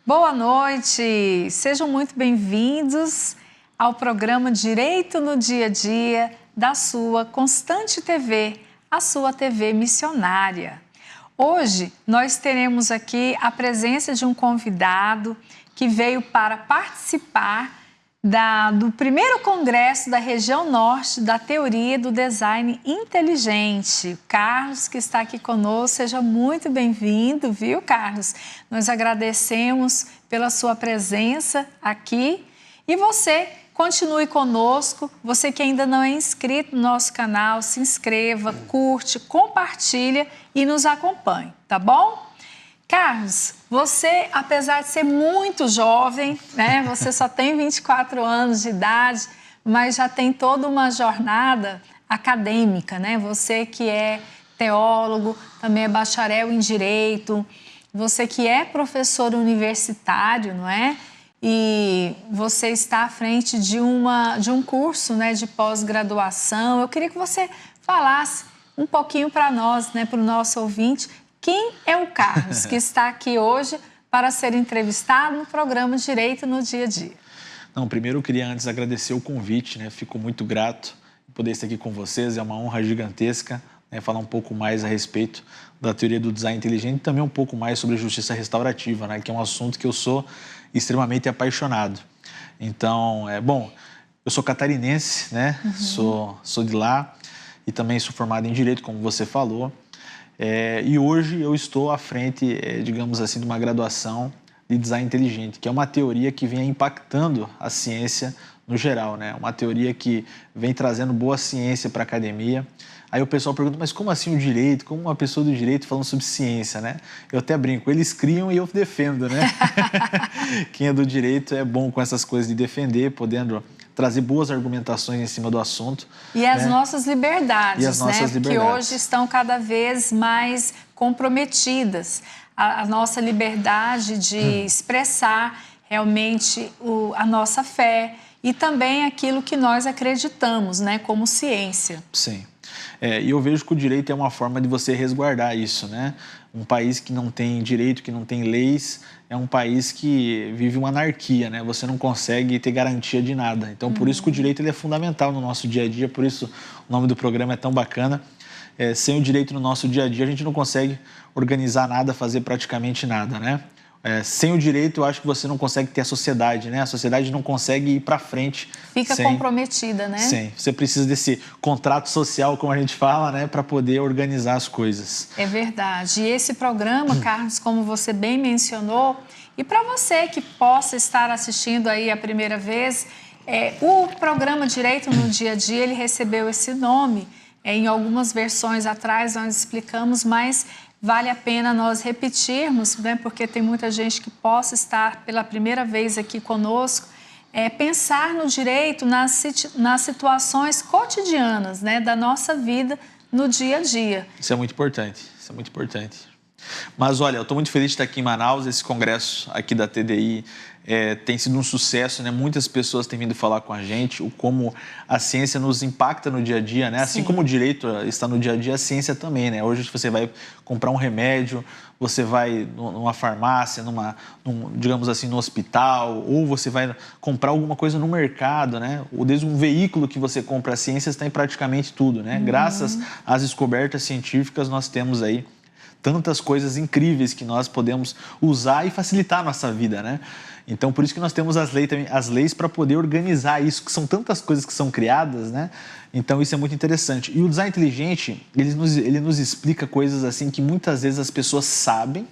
Boa noite, sejam muito bem-vindos ao programa Direito no Dia a Dia da sua Constante TV, a sua TV missionária. Hoje nós teremos aqui a presença de um convidado que veio para participar do primeiro congresso da região norte da teoria do design inteligente. Carlos, que está aqui conosco, seja muito bem-vindo, viu, Carlos? Nós agradecemos pela sua presença aqui e você continue conosco. Você que ainda não é inscrito no nosso canal, se inscreva, curte, compartilha e nos acompanhe, tá bom? Carlos, você, apesar de ser muito jovem, né, você só tem 24 anos de idade, mas já tem toda uma jornada acadêmica, né? Você que é teólogo, também é bacharel em Direito, você que é professor universitário, não é? E você está à frente de um curso, né, de pós-graduação. Eu queria que você falasse um pouquinho para nós, né, para o nosso ouvinte, quem é o Carlos, que está aqui hoje para ser entrevistado no programa Direito no Dia a Dia? Não, primeiro eu queria antes agradecer o convite, né? Fico muito grato de poder estar aqui com vocês, é uma honra gigantesca, né? Falar um pouco mais a respeito da teoria do design inteligente e também um pouco mais sobre justiça restaurativa, né? Que é um assunto que eu sou extremamente apaixonado. Então, eu sou catarinense, né? Sou de lá e também sou formado em Direito, como você falou. E hoje eu estou à frente, digamos assim, de uma graduação de design inteligente, que é uma teoria que vem impactando a ciência no geral, né? Uma teoria que vem trazendo boa ciência para a academia. Aí o pessoal pergunta, mas como assim o direito? Como uma pessoa do direito falando sobre ciência, né? Eu até brinco, eles criam e eu defendo, né? Quem é do direito é bom com essas coisas de defender, podendo trazer boas argumentações em cima do assunto. E as nossas liberdades, liberdades. Que hoje estão cada vez mais comprometidas. A nossa liberdade de expressar realmente a nossa fé e também aquilo que nós acreditamos, né, como ciência. Sim. E eu vejo que o direito é uma forma de você resguardar isso, né? Um país que não tem direito, que não tem leis, é um país que vive uma anarquia, né? Você não consegue ter garantia de nada. Então, por isso que o direito ele é fundamental no nosso dia a dia, por isso o nome do programa é tão bacana. Sem o direito no nosso dia a dia, a gente não consegue organizar nada, fazer praticamente nada, né? Sem o direito, eu acho que você não consegue ter a sociedade, né? A sociedade não consegue ir para frente. Fica comprometida, né? Sim. Você precisa desse contrato social, como a gente fala, né? Para poder organizar as coisas. É verdade. E esse programa, Carlos, como você bem mencionou, e para você que possa estar assistindo aí a primeira vez, o programa Direito no Dia a Dia, ele recebeu esse nome. Em algumas versões atrás nós explicamos, mas vale a pena nós repetirmos, né, porque tem muita gente que possa estar pela primeira vez aqui conosco, pensar no direito nas situações cotidianas, né, da nossa vida no dia a dia. Isso é muito importante, isso é muito importante. Mas olha, eu estou muito feliz de estar aqui em Manaus, esse congresso aqui da TDI tem sido um sucesso, né? Muitas pessoas têm vindo falar com a gente, como a ciência nos impacta no dia a dia, né? Assim como o direito está no dia a dia, a ciência também, né? Hoje você vai comprar um remédio, você vai numa farmácia, digamos assim, no hospital, ou você vai comprar alguma coisa no mercado, né? Ou desde um veículo que você compra, a ciência está em praticamente tudo, né? Graças às descobertas científicas, nós temos aí tantas coisas incríveis que nós podemos usar e facilitar a nossa vida, né? Então, por isso que nós temos as leis para poder organizar isso, que são tantas coisas que são criadas, né? Então, isso é muito interessante. E o design inteligente, ele nos explica coisas assim que muitas vezes as pessoas sabem,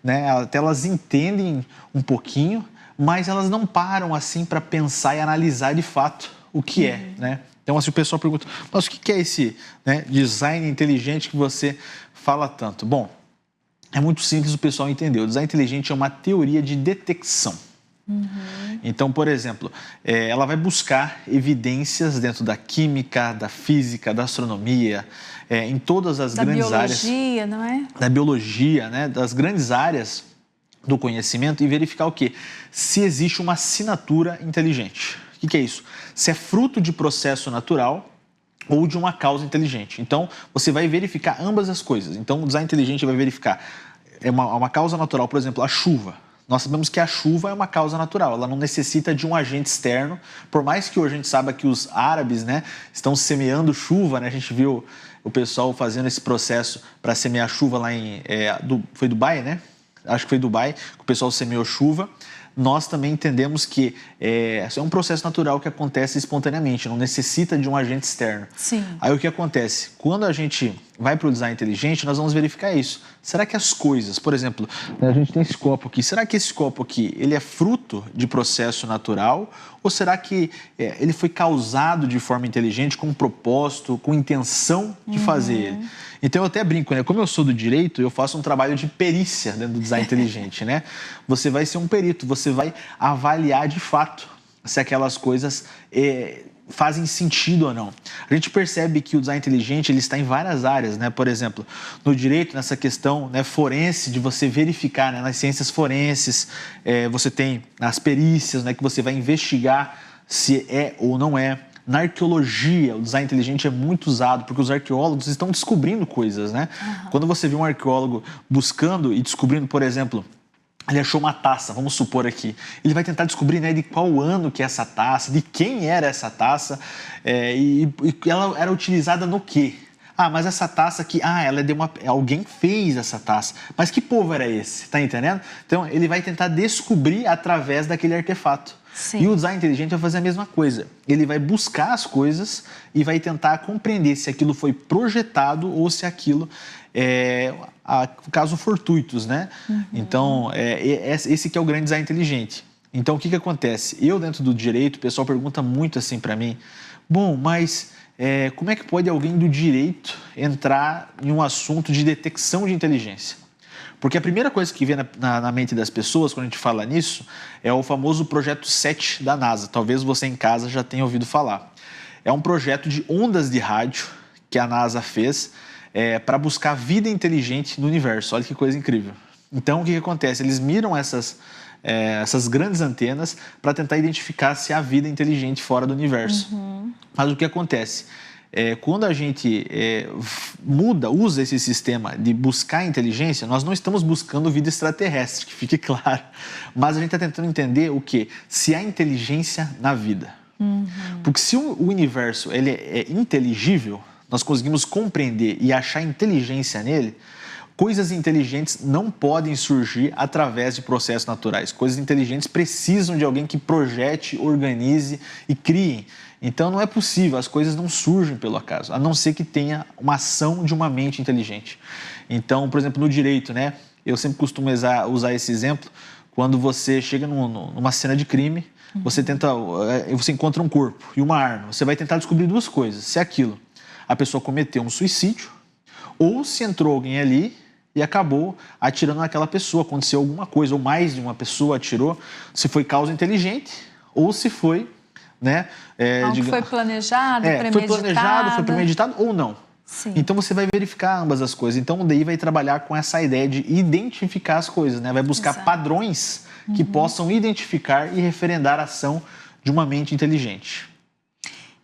né? Até elas entendem um pouquinho, mas elas não param assim para pensar e analisar de fato o que é, né? Então, assim, o pessoal pergunta, mas o que é esse, né, design inteligente que você fala tanto? Bom, é muito simples o pessoal entender. O design inteligente é uma teoria de detecção. Então, por exemplo, ela vai buscar evidências dentro da química, da física, da astronomia, em todas as grandes áreas. Da biologia, não é? Da biologia, né? Das grandes áreas do conhecimento e verificar o quê? Se existe uma assinatura inteligente. O que é isso? Se é fruto de processo natural ou de uma causa inteligente. Então, você vai verificar ambas as coisas. Então, o design inteligente vai verificar uma causa natural, por exemplo, a chuva. Nós sabemos que a chuva é uma causa natural, ela não necessita de um agente externo, por mais que hoje a gente saiba que os árabes, né, estão semeando chuva, né, a gente viu o pessoal fazendo esse processo para semear chuva lá foi Dubai, né? Acho que foi Dubai, que o pessoal semeou chuva. Nós também entendemos que é um processo natural que acontece espontaneamente, não necessita de um agente externo. Sim. Aí o que acontece? Quando a gente vai para o design inteligente, nós vamos verificar isso. Será que as coisas, por exemplo, a gente tem esse copo aqui, será que esse copo aqui ele é fruto de processo natural ou será que ele foi causado de forma inteligente, com um propósito, com intenção de fazer ele? Então eu até brinco, né? Como eu sou do direito, eu faço um trabalho de perícia dentro do design inteligente, né? Você vai ser um perito, você vai avaliar de fato se aquelas coisas fazem sentido ou não. A gente percebe que o design inteligente ele está em várias áreas, né? Por exemplo, no direito, nessa questão, né, forense, de você verificar, né, nas ciências forenses, você tem as perícias, né, que você vai investigar se é ou não é. Na arqueologia, o design inteligente é muito usado porque os arqueólogos estão descobrindo coisas, né? Uhum. Quando você vê um arqueólogo buscando e descobrindo, por exemplo, ele achou uma taça, vamos supor aqui. Ele vai tentar descobrir, né, de qual ano que é essa taça, de quem era essa taça e ela era utilizada no quê? Ah, mas essa taça aqui, ela é alguém fez essa taça. Mas que povo era esse? Tá entendendo? Então, ele vai tentar descobrir através daquele artefato. Sim. E o design inteligente vai fazer a mesma coisa. Ele vai buscar as coisas e vai tentar compreender se aquilo foi projetado ou se aquilo caso fortuitos, né? Uhum. Então, esse que é o grande design inteligente. Então, o que acontece? Eu, dentro do direito, o pessoal pergunta muito assim para mim, bom, mas como é que pode alguém do direito entrar em um assunto de detecção de inteligência? Porque a primeira coisa que vem na mente das pessoas quando a gente fala nisso é o famoso projeto 7 da NASA. Talvez você em casa já tenha ouvido falar. É um projeto de ondas de rádio que a NASA fez para buscar vida inteligente no universo. Olha que coisa incrível. Então, o que acontece? Eles miram essas grandes antenas para tentar identificar se há vida inteligente fora do universo. Uhum. Mas o que acontece? Quando a gente usa esse sistema de buscar inteligência, nós não estamos buscando vida extraterrestre, que fique claro. Mas a gente está tentando entender o quê? Se há inteligência na vida. Uhum. Porque se o universo ele é inteligível, nós conseguimos compreender e achar inteligência nele, coisas inteligentes não podem surgir através de processos naturais. Coisas inteligentes precisam de alguém que projete, organize e crie. Então não é possível, as coisas não surgem pelo acaso, a não ser que tenha uma ação de uma mente inteligente. Então, por exemplo, no direito, né? Eu sempre costumo usar esse exemplo, quando você chega numa cena de crime, você encontra um corpo e uma arma, você vai tentar descobrir duas coisas, se a pessoa cometeu um suicídio ou se entrou alguém ali e acabou atirando naquela pessoa, aconteceu alguma coisa, ou mais de uma pessoa atirou, se foi causa inteligente ou se foi, né? Algo foi planejado, premeditado. Foi planejado, foi premeditado ou não. Sim. Então você vai verificar ambas as coisas. Então daí vai trabalhar com essa ideia de identificar as coisas, né? Vai buscar padrões que possam identificar e referendar a ação de uma mente inteligente.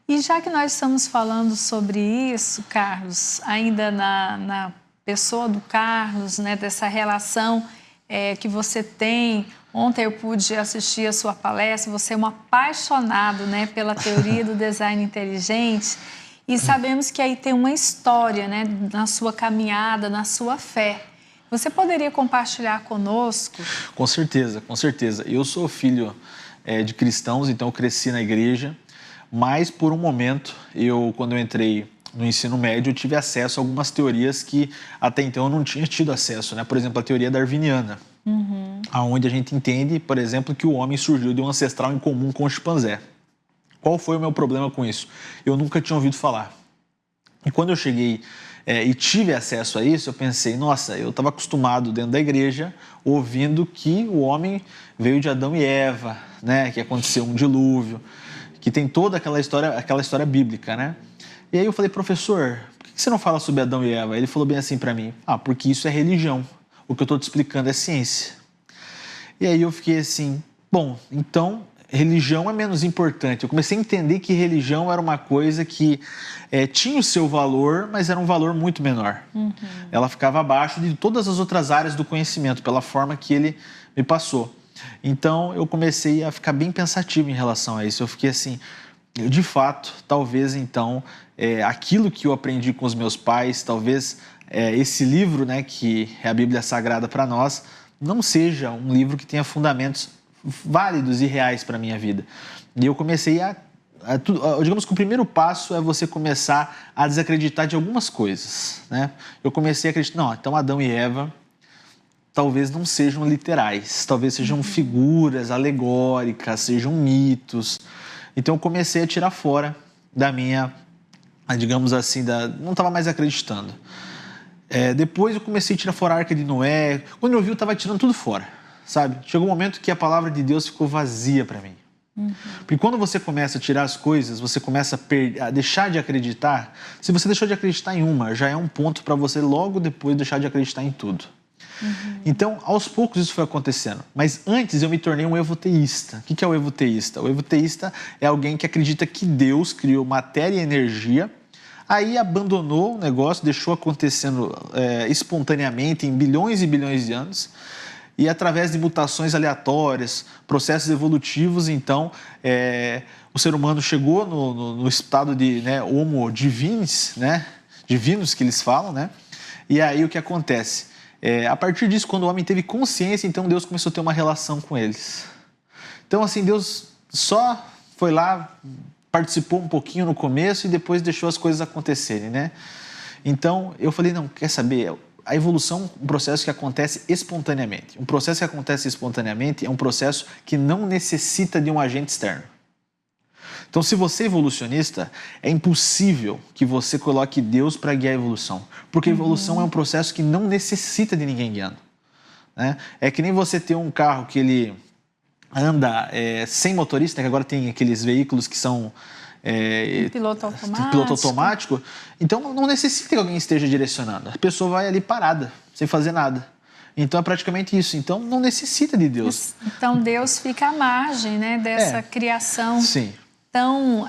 E já que nós estamos falando sobre isso, Carlos, ainda na pessoa do Carlos, né, dessa relação que você tem. Ontem eu pude assistir a sua palestra, você é um apaixonado, né, pela teoria do design inteligente e sabemos que aí tem uma história, né, na sua caminhada, na sua fé. Você poderia compartilhar conosco? Com certeza, com certeza. Eu sou filho de cristãos, então eu cresci na igreja, mas por um momento, quando eu entrei no ensino médio, eu tive acesso a algumas teorias que até então eu não tinha tido acesso, né? Por exemplo, a teoria darwiniana, onde a gente entende, por exemplo, que o homem surgiu de um ancestral em comum com o chimpanzé. Qual foi o meu problema com isso? Eu nunca tinha ouvido falar. E quando eu cheguei e tive acesso a isso, eu pensei, nossa, eu estava acostumado dentro da igreja, ouvindo que o homem veio de Adão e Eva, né? Que aconteceu um dilúvio, que tem toda aquela história bíblica, né? E aí eu falei, professor, por que você não fala sobre Adão e Eva? Ele falou bem assim para mim, porque isso é religião, o que eu estou te explicando é ciência. E aí eu fiquei assim, bom, então religião é menos importante. Eu comecei a entender que religião era uma coisa que tinha o seu valor, mas era um valor muito menor. Ela ficava abaixo de todas as outras áreas do conhecimento, pela forma que ele me passou. Então, eu comecei a ficar bem pensativo em relação a isso. Eu fiquei assim, de fato, talvez então, aquilo que eu aprendi com os meus pais, talvez esse livro, né, que é a Bíblia Sagrada para nós, não seja um livro que tenha fundamentos válidos e reais para a minha vida. E eu comecei digamos que o primeiro passo é você começar a desacreditar de algumas coisas, né? Eu comecei a acreditar, não, então Adão e Eva talvez não sejam literais, talvez sejam figuras alegóricas, sejam mitos. Então eu comecei a tirar fora da minha, digamos assim, não estava mais acreditando. Depois eu comecei a tirar fora a Arca de Noé. Quando eu vi, eu estava tirando tudo fora, sabe? Chegou um momento que a palavra de Deus ficou vazia para mim. Porque quando você começa a tirar as coisas, você começa a deixar de acreditar. Se você deixou de acreditar em uma, já é um ponto para você logo depois deixar de acreditar em tudo. Então, aos poucos isso foi acontecendo. Mas antes eu me tornei um evoteísta. O que é o evoteísta? O evoteísta é alguém que acredita que Deus criou matéria e energia, aí abandonou o negócio, deixou acontecendo espontaneamente em bilhões e bilhões de anos, e através de mutações aleatórias, processos evolutivos, então, o ser humano chegou no estado de homo divinis, né? Divinos que eles falam, né? E aí o que acontece? A partir disso, quando o homem teve consciência, então Deus começou a ter uma relação com eles. Então, assim, Deus só foi lá, participou um pouquinho no começo e depois deixou as coisas acontecerem, né? Então, eu falei, não, quer saber? A evolução é um processo que acontece espontaneamente. Um processo que acontece espontaneamente é um processo que não necessita de um agente externo. Então, se você é evolucionista, é impossível que você coloque Deus para guiar a evolução. Porque a evolução é um processo que não necessita de ninguém guiando, né? É que nem você ter um carro que ele anda sem motorista, que agora tem aqueles veículos que são... piloto automático. Piloto automático. Então, não necessita que alguém esteja direcionando. A pessoa vai ali parada, sem fazer nada. Então, é praticamente isso. Então, não necessita de Deus. Então, Deus fica à margem, né, dessa criação Sim. tão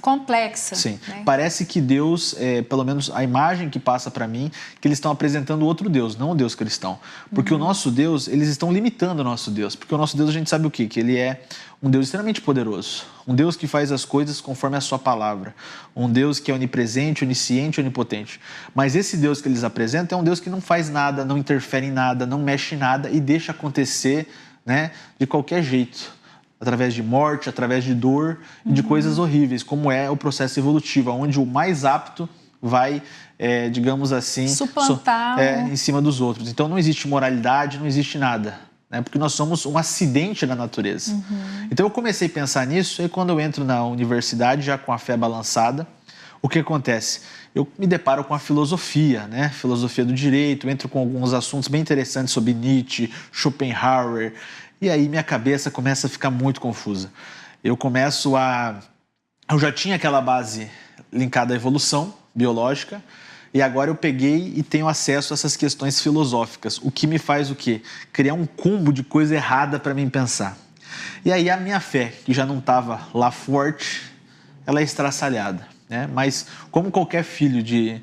complexa. Sim. Né? Parece que Deus, pelo menos a imagem que passa para mim, que eles estão apresentando outro Deus, não o Deus cristão. Porque o nosso Deus, eles estão limitando o nosso Deus. Porque o nosso Deus, a gente sabe o quê? Que ele é um Deus extremamente poderoso. Um Deus que faz as coisas conforme a sua palavra. Um Deus que é onipresente, onisciente, onipotente. Mas esse Deus que eles apresentam é um Deus que não faz nada, não interfere em nada, não mexe em nada e deixa acontecer, né, de qualquer jeito. Através de morte, através de dor e de coisas horríveis, como é o processo evolutivo, onde o mais apto vai, digamos assim... suplantar. Em cima dos outros. Então não existe moralidade, não existe nada, né? Porque nós somos um acidente da natureza. Então eu comecei a pensar nisso, e quando eu entro na universidade, já com a fé balançada, o que acontece? Eu me deparo com a filosofia, né? Filosofia do direito, entro com alguns assuntos bem interessantes sobre Nietzsche, Schopenhauer... E aí minha cabeça começa a ficar muito confusa. Eu já tinha aquela base linkada à evolução biológica, e agora eu peguei e tenho acesso a essas questões filosóficas. O que me faz o quê? Criar um combo de coisa errada para mim pensar. E aí a minha fé, que já não estava lá forte, ela é estraçalhada, né? Mas como qualquer filho de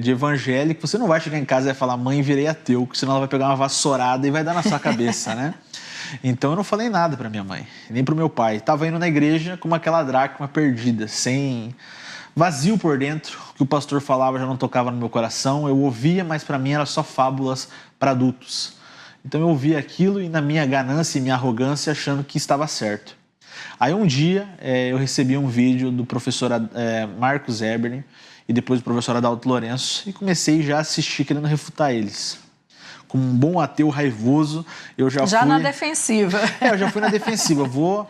evangélico, você não vai chegar em casa e vai falar, mãe, virei ateu, porque senão ela vai pegar uma vassourada e vai dar na sua cabeça, né? Então eu não falei nada para minha mãe, nem para o meu pai. Estava indo na igreja como aquela dracma perdida, sem vazio por dentro. O que o pastor falava já não tocava no meu coração. Eu ouvia, mas para mim era só fábulas para adultos. Então eu ouvia aquilo e na minha ganância e minha arrogância achando que estava certo. Aí um dia eu recebi um vídeo do professor Marcos Eberlin e depois do professor Adalto Lourenço e comecei já a assistir querendo refutar eles. Como um bom ateu raivoso, eu já fui... na defensiva. Eu já fui na defensiva. Vou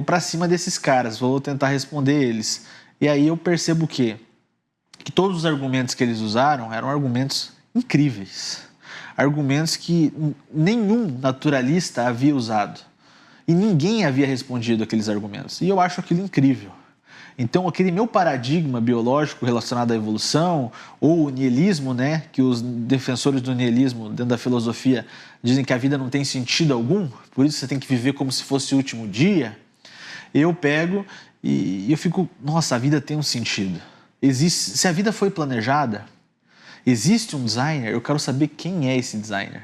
para cima desses caras, vou tentar responder eles. E aí eu percebo que todos os argumentos que eles usaram eram argumentos incríveis. Argumentos que nenhum naturalista havia usado. E ninguém havia respondido aqueles argumentos. E eu acho aquilo incrível. Então, aquele meu paradigma biológico relacionado à evolução, ou o niilismo, né, que os defensores do niilismo, dentro da filosofia, dizem que a vida não tem sentido algum, por isso você tem que viver como se fosse o último dia, eu pego e eu fico, nossa, a vida tem um sentido. Existe, se a vida foi planejada, existe um designer, eu quero saber quem é esse designer.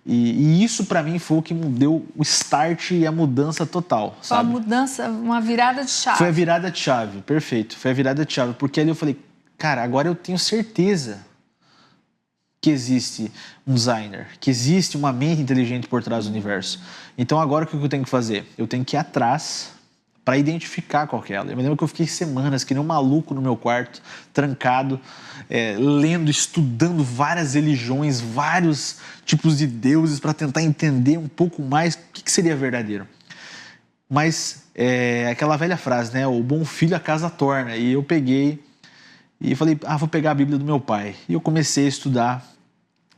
E isso para mim foi o que deu o start e a mudança total, sabe? Uma mudança, uma virada de chave. Foi a virada de chave, perfeito. Foi a virada de chave, porque ali eu falei, cara, agora eu tenho certeza que existe um designer, que existe uma mente inteligente por trás do universo. Então agora o que eu tenho que fazer? Eu tenho que ir atrás para identificar qual que é ela. Eu me lembro que eu fiquei semanas, que nem um maluco no meu quarto, trancado, lendo, estudando várias religiões, vários tipos de deuses para tentar entender um pouco mais o que seria verdadeiro. Mas aquela velha frase, né? O bom filho a casa torna. E eu peguei e falei, vou pegar a Bíblia do meu pai. E eu comecei a estudar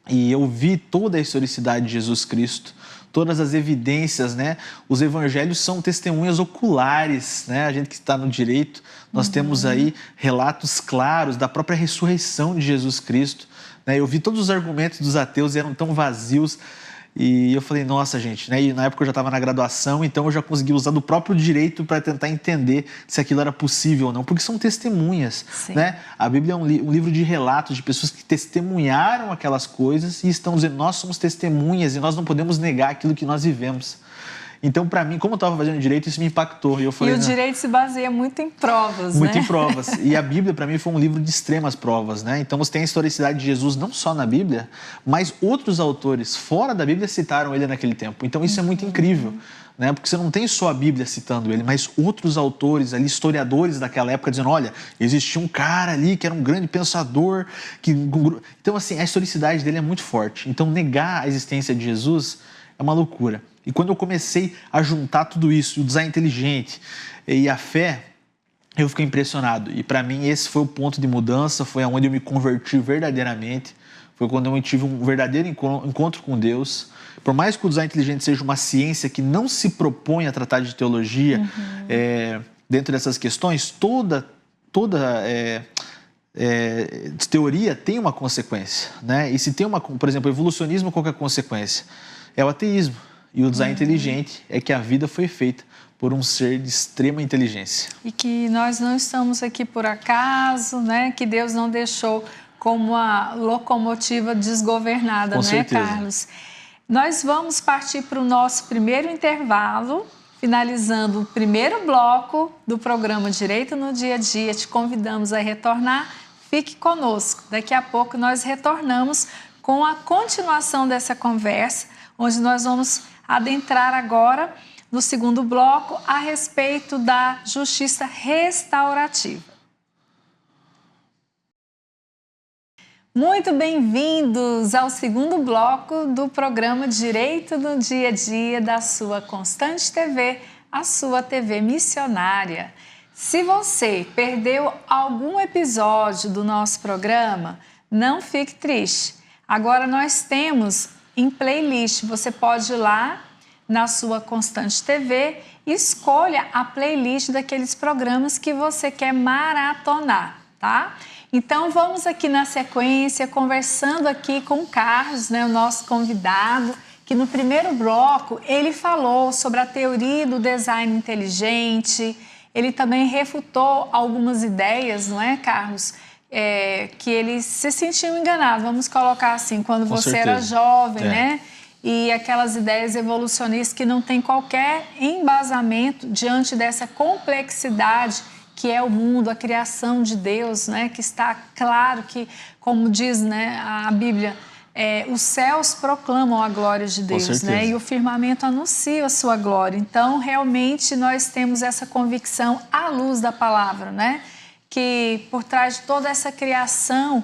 e eu vi toda a historicidade de Jesus Cristo, todas as evidências, né? Os evangelhos são testemunhas oculares, né? A gente que está no direito, nós temos aí relatos claros da própria ressurreição de Jesus Cristo, né? Eu vi todos os argumentos dos ateus, eram tão vazios, e eu falei, nossa, gente, né? E na época eu já estava na graduação, então eu já consegui usar do próprio direito para tentar entender se aquilo era possível ou não, porque são testemunhas, né? A Bíblia é um livro de relatos de pessoas que testemunharam aquelas coisas e estão dizendo, nós somos testemunhas e nós não podemos negar aquilo que nós vivemos. Então, para mim, como eu estava fazendo direito, isso me impactou. E o direito se baseia muito em provas, muito né? em provas. E a Bíblia, para mim, foi um livro de extremas provas, né? Então, você tem a historicidade de Jesus não só na Bíblia, mas outros autores fora da Bíblia citaram ele naquele tempo. Então, isso é muito incrível, né? Porque você não tem só a Bíblia citando ele, mas outros autores ali, historiadores daquela época, dizendo, olha, existia um cara ali que era um grande pensador. Então, assim, a historicidade dele é muito forte. Então, negar a existência de Jesus é uma loucura. E quando eu comecei a juntar tudo isso, o design inteligente e a fé, eu fiquei impressionado. E para mim esse foi o ponto de mudança, foi onde eu me converti verdadeiramente. Foi quando eu tive um verdadeiro encontro com Deus. Por mais que o design inteligente seja uma ciência que não se propõe a tratar de teologia, dentro dessas questões, toda teoria tem uma consequência, né? E se tem por exemplo, o evolucionismo, qual que é a consequência? É o ateísmo. E o design inteligente é que a vida foi feita por um ser de extrema inteligência. E que nós não estamos aqui por acaso, né? Que Deus não deixou como uma locomotiva desgovernada, né, Carlos? Nós vamos partir para o nosso primeiro intervalo, finalizando o primeiro bloco do programa Direito no Dia a Dia. Te convidamos a retornar. Fique conosco. Daqui a pouco nós retornamos com a continuação dessa conversa, onde nós vamos adentrar agora no segundo bloco a respeito da justiça restaurativa. Muito bem-vindos ao segundo bloco do programa Direito no Dia a Dia da sua Constante TV, a sua TV missionária. Se você perdeu algum episódio do nosso programa, não fique triste. Agora nós temos em playlist, você pode ir lá na sua Constante TV e escolha a playlist daqueles programas que você quer maratonar, tá? Então vamos aqui na sequência, conversando aqui com o Carlos, né, o nosso convidado, que no primeiro bloco ele falou sobre a teoria do design inteligente, ele também refutou algumas ideias, não é, Carlos? Que eles se sentiam enganados, vamos colocar assim, quando você era jovem, né? E aquelas ideias evolucionistas que não tem qualquer embasamento diante dessa complexidade que é o mundo, a criação de Deus, né? Que está claro que, como diz, né, a Bíblia, os céus proclamam a glória de Deus, né? E o firmamento anuncia a sua glória. Então, realmente, nós temos essa convicção à luz da palavra, né? Que por trás de toda essa criação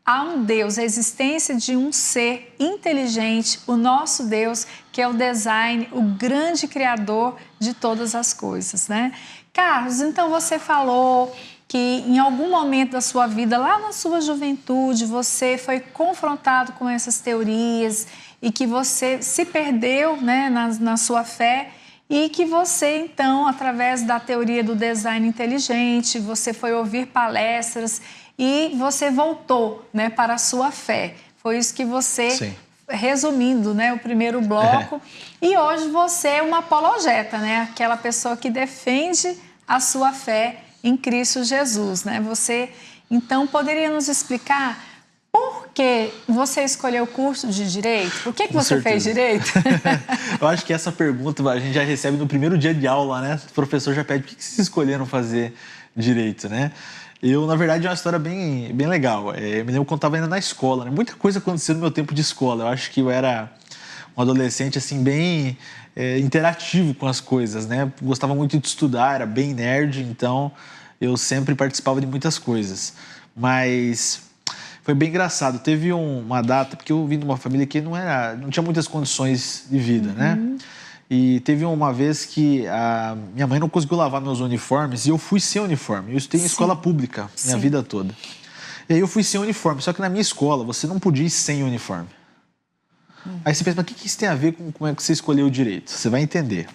há um Deus, a existência de um ser inteligente, o nosso Deus, que é o design, o grande criador de todas as coisas, né? Carlos, então você falou que em algum momento da sua vida, lá na sua juventude, você foi confrontado com essas teorias e que você se perdeu, né, na sua fé e que você, então, através da teoria do design inteligente, você foi ouvir palestras e você voltou, né, para a sua fé. Foi isso que você, Sim. resumindo, né, o primeiro bloco. E hoje você é uma apologeta, né, aquela pessoa que defende a sua fé em Cristo Jesus, né? Você, então, poderia nos explicar por que você escolheu o curso de Direito? Por que você fez Direito? Eu acho que essa pergunta a gente já recebe no primeiro dia de aula, né? O professor já pede por que vocês escolheram fazer Direito, né? Eu, na verdade, é uma história bem legal. Eu me lembro quando eu estava ainda na escola, né? Muita coisa aconteceu no meu tempo de escola. Eu acho que eu era um adolescente, assim, bem interativo com as coisas, né? Gostava muito de estudar, era bem nerd, então eu sempre participava de muitas coisas. Mas foi bem engraçado. Teve uma data, porque eu vim de uma família que não tinha muitas condições de vida, né? E teve uma vez que a minha mãe não conseguiu lavar meus uniformes e eu fui sem uniforme. Eu estudei em escola pública minha vida toda. E aí eu fui sem uniforme, só que na minha escola você não podia ir sem uniforme. Aí você pensa, mas o que isso tem a ver com como é que você escolheu o Direito? Você vai entender.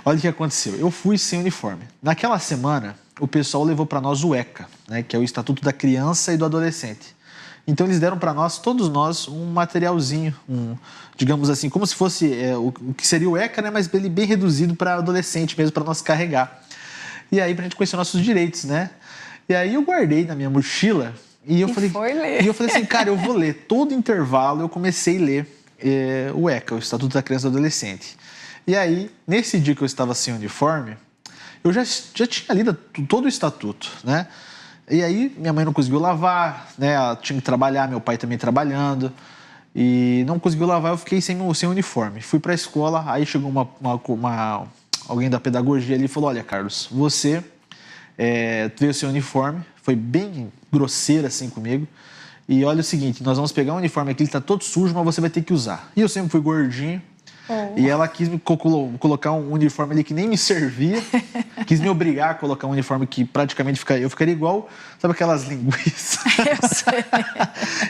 Olha o que aconteceu. Eu fui sem uniforme. Naquela semana, o pessoal levou para nós o ECA, né, que é o Estatuto da Criança e do Adolescente. Então eles deram para nós, todos nós, um materialzinho, digamos assim, como se fosse o que seria o ECA, né, mas ele bem reduzido para adolescente mesmo, para nós carregar. E aí, para a gente conhecer nossos direitos, né? E aí eu guardei na minha mochila e eu falei assim, cara, eu vou ler. Todo intervalo eu comecei a ler o ECA, o Estatuto da Criança e do Adolescente. E aí, nesse dia que eu estava sem uniforme, eu já tinha lido todo o estatuto, né? E aí, minha mãe não conseguiu lavar, né? Ela tinha que trabalhar, meu pai também trabalhando. E não conseguiu lavar, eu fiquei sem uniforme. Fui para a escola, aí chegou alguém da pedagogia ali e falou, olha, Carlos, você veio sem uniforme, foi bem grosseira assim comigo. E olha o seguinte, nós vamos pegar um uniforme aqui, ele está todo sujo, mas você vai ter que usar. E eu sempre fui gordinho. E ela quis me colocar um uniforme ali que nem me servia, quis me obrigar a colocar um uniforme que praticamente eu ficaria igual, sabe aquelas linguiças? Eu sei.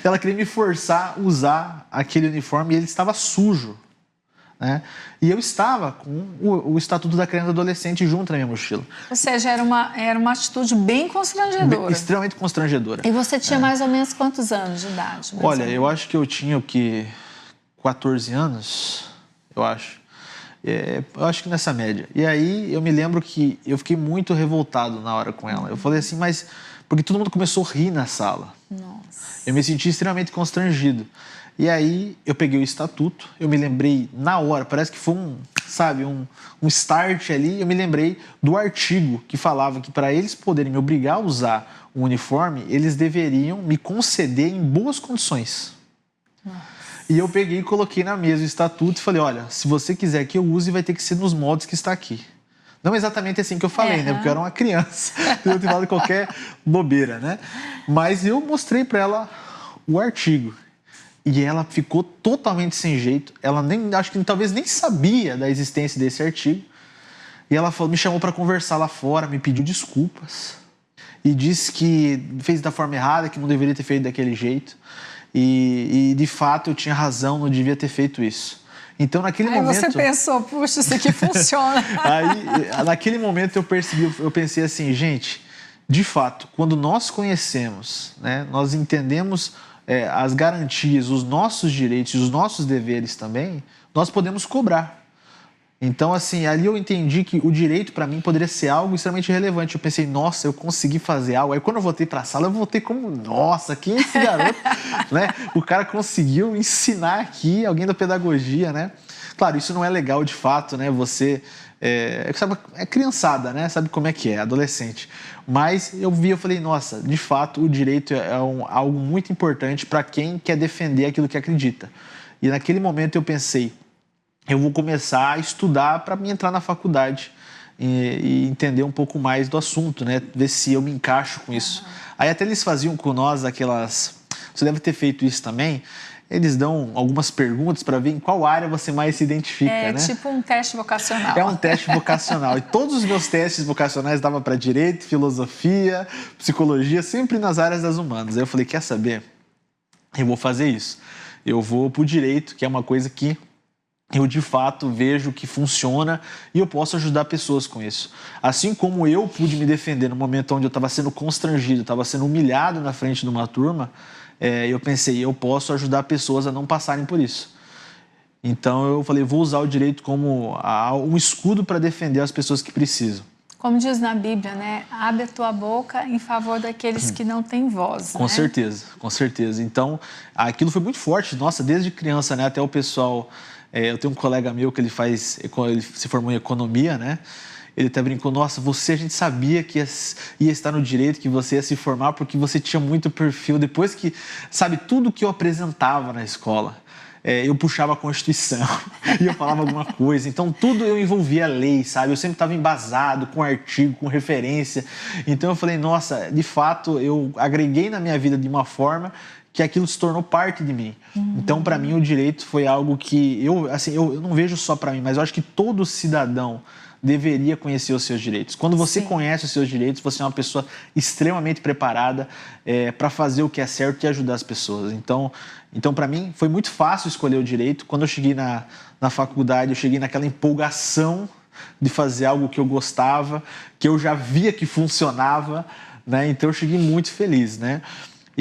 Ela queria me forçar a usar aquele uniforme e ele estava sujo, né? E eu estava com o Estatuto da Criança e do Adolescente junto na minha mochila. Ou seja, era uma atitude bem constrangedora. Extremamente constrangedora. E você tinha mais ou menos quantos anos de idade? Olha, eu acho que eu tinha 14 anos... eu acho. Eu acho que nessa média. E aí eu me lembro que eu fiquei muito revoltado na hora com ela. Eu falei assim, mas... porque todo mundo começou a rir na sala. Nossa. Eu me senti extremamente constrangido. E aí eu peguei o estatuto, eu me lembrei na hora, parece que foi um start ali, eu me lembrei do artigo que falava que para eles poderem me obrigar a usar o uniforme, eles deveriam me conceder em boas condições. Nossa. E eu peguei e coloquei na mesa o estatuto e falei, olha, se você quiser que eu use, vai ter que ser nos moldes que está aqui. Não exatamente assim que eu falei, né? Porque eu era uma criança, eu não tinha falado qualquer bobeira, né? Mas eu mostrei para ela o artigo. E ela ficou totalmente sem jeito. Ela acho que talvez nem sabia da existência desse artigo. E ela me chamou para conversar lá fora, me pediu desculpas. E disse que fez da forma errada, que não deveria ter feito daquele jeito. E de fato eu tinha razão, não devia ter feito isso. Então naquele momento... Aí você pensou, puxa, isso aqui funciona. Aí naquele momento eu pensei assim, gente, de fato, quando nós conhecemos, né, nós entendemos as garantias, os nossos direitos e os nossos deveres também, nós podemos cobrar. Então, assim, ali eu entendi que o direito para mim poderia ser algo extremamente relevante. Eu pensei, nossa, eu consegui fazer algo. Aí quando eu voltei para a sala, eu voltei como, nossa, quem é esse garoto? Né? O cara conseguiu ensinar aqui, alguém da pedagogia, né? Claro, isso não é legal de fato, né? Você é criançada, né? Sabe como é que é, adolescente. Mas eu falei, nossa, de fato, o direito é algo muito importante para quem quer defender aquilo que acredita. E naquele momento eu pensei, eu vou começar a estudar para mim entrar na faculdade e entender um pouco mais do assunto, né? Ver se eu me encaixo com isso. Aí até eles faziam com nós você deve ter feito isso também, eles dão algumas perguntas para ver em qual área você mais se identifica, né? É tipo um teste vocacional. É um teste vocacional. E todos os meus testes vocacionais davam para direito, filosofia, psicologia, sempre nas áreas das humanas. Aí eu falei, quer saber? Eu vou fazer isso. Eu vou para o direito, que é uma coisa que eu de fato vejo que funciona e eu posso ajudar pessoas com isso. Assim como eu pude me defender no momento onde eu estava sendo constrangido, estava sendo humilhado na frente de uma turma, eu pensei, eu posso ajudar pessoas a não passarem por isso. Então eu falei, vou usar o direito como um escudo para defender as pessoas que precisam. Como diz na Bíblia, né? Abre a tua boca em favor daqueles que não têm voz. Com certeza, com certeza. Então, aquilo foi muito forte. Nossa, desde criança, né? Até o pessoal... eu tenho um colega meu que ele se formou em economia, né? Ele até brincou, nossa, a gente sabia que ia estar no direito, que você ia se formar, porque você tinha muito perfil. Depois que, sabe, tudo que eu apresentava na escola, eu puxava a Constituição e eu falava alguma coisa. Então, tudo eu envolvia a lei, sabe? Eu sempre estava embasado com artigo, com referência. Então, eu falei, nossa, de fato, eu agreguei na minha vida de uma forma que aquilo se tornou parte de mim. Então, para mim, o direito foi algo que eu não vejo só para mim, mas eu acho que todo cidadão deveria conhecer os seus direitos. Quando você conhece os seus direitos, você é uma pessoa extremamente preparada para fazer o que é certo e ajudar as pessoas. Então para mim, foi muito fácil escolher o direito. Quando eu cheguei na faculdade, eu cheguei naquela empolgação de fazer algo que eu gostava, que eu já via que funcionava, né? Então eu cheguei muito feliz, né?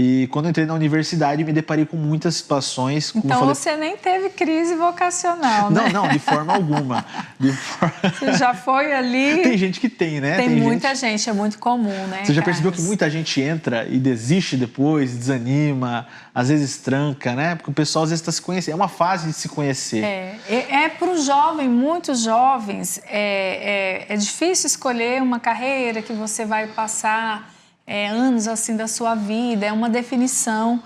E quando eu entrei na universidade, me deparei com muitas situações... Então, você nem teve crise vocacional, né? Não, de forma alguma. Você já foi ali... Tem gente que tem, né? Tem muita gente, é muito comum, né, Você já percebeu que muita gente entra e desiste depois, desanima, às vezes tranca, né? Porque o pessoal às vezes está se conhecendo. É uma fase de se conhecer. Para o jovem, muitos jovens, é difícil escolher uma carreira que você vai passar... anos assim da sua vida, é uma definição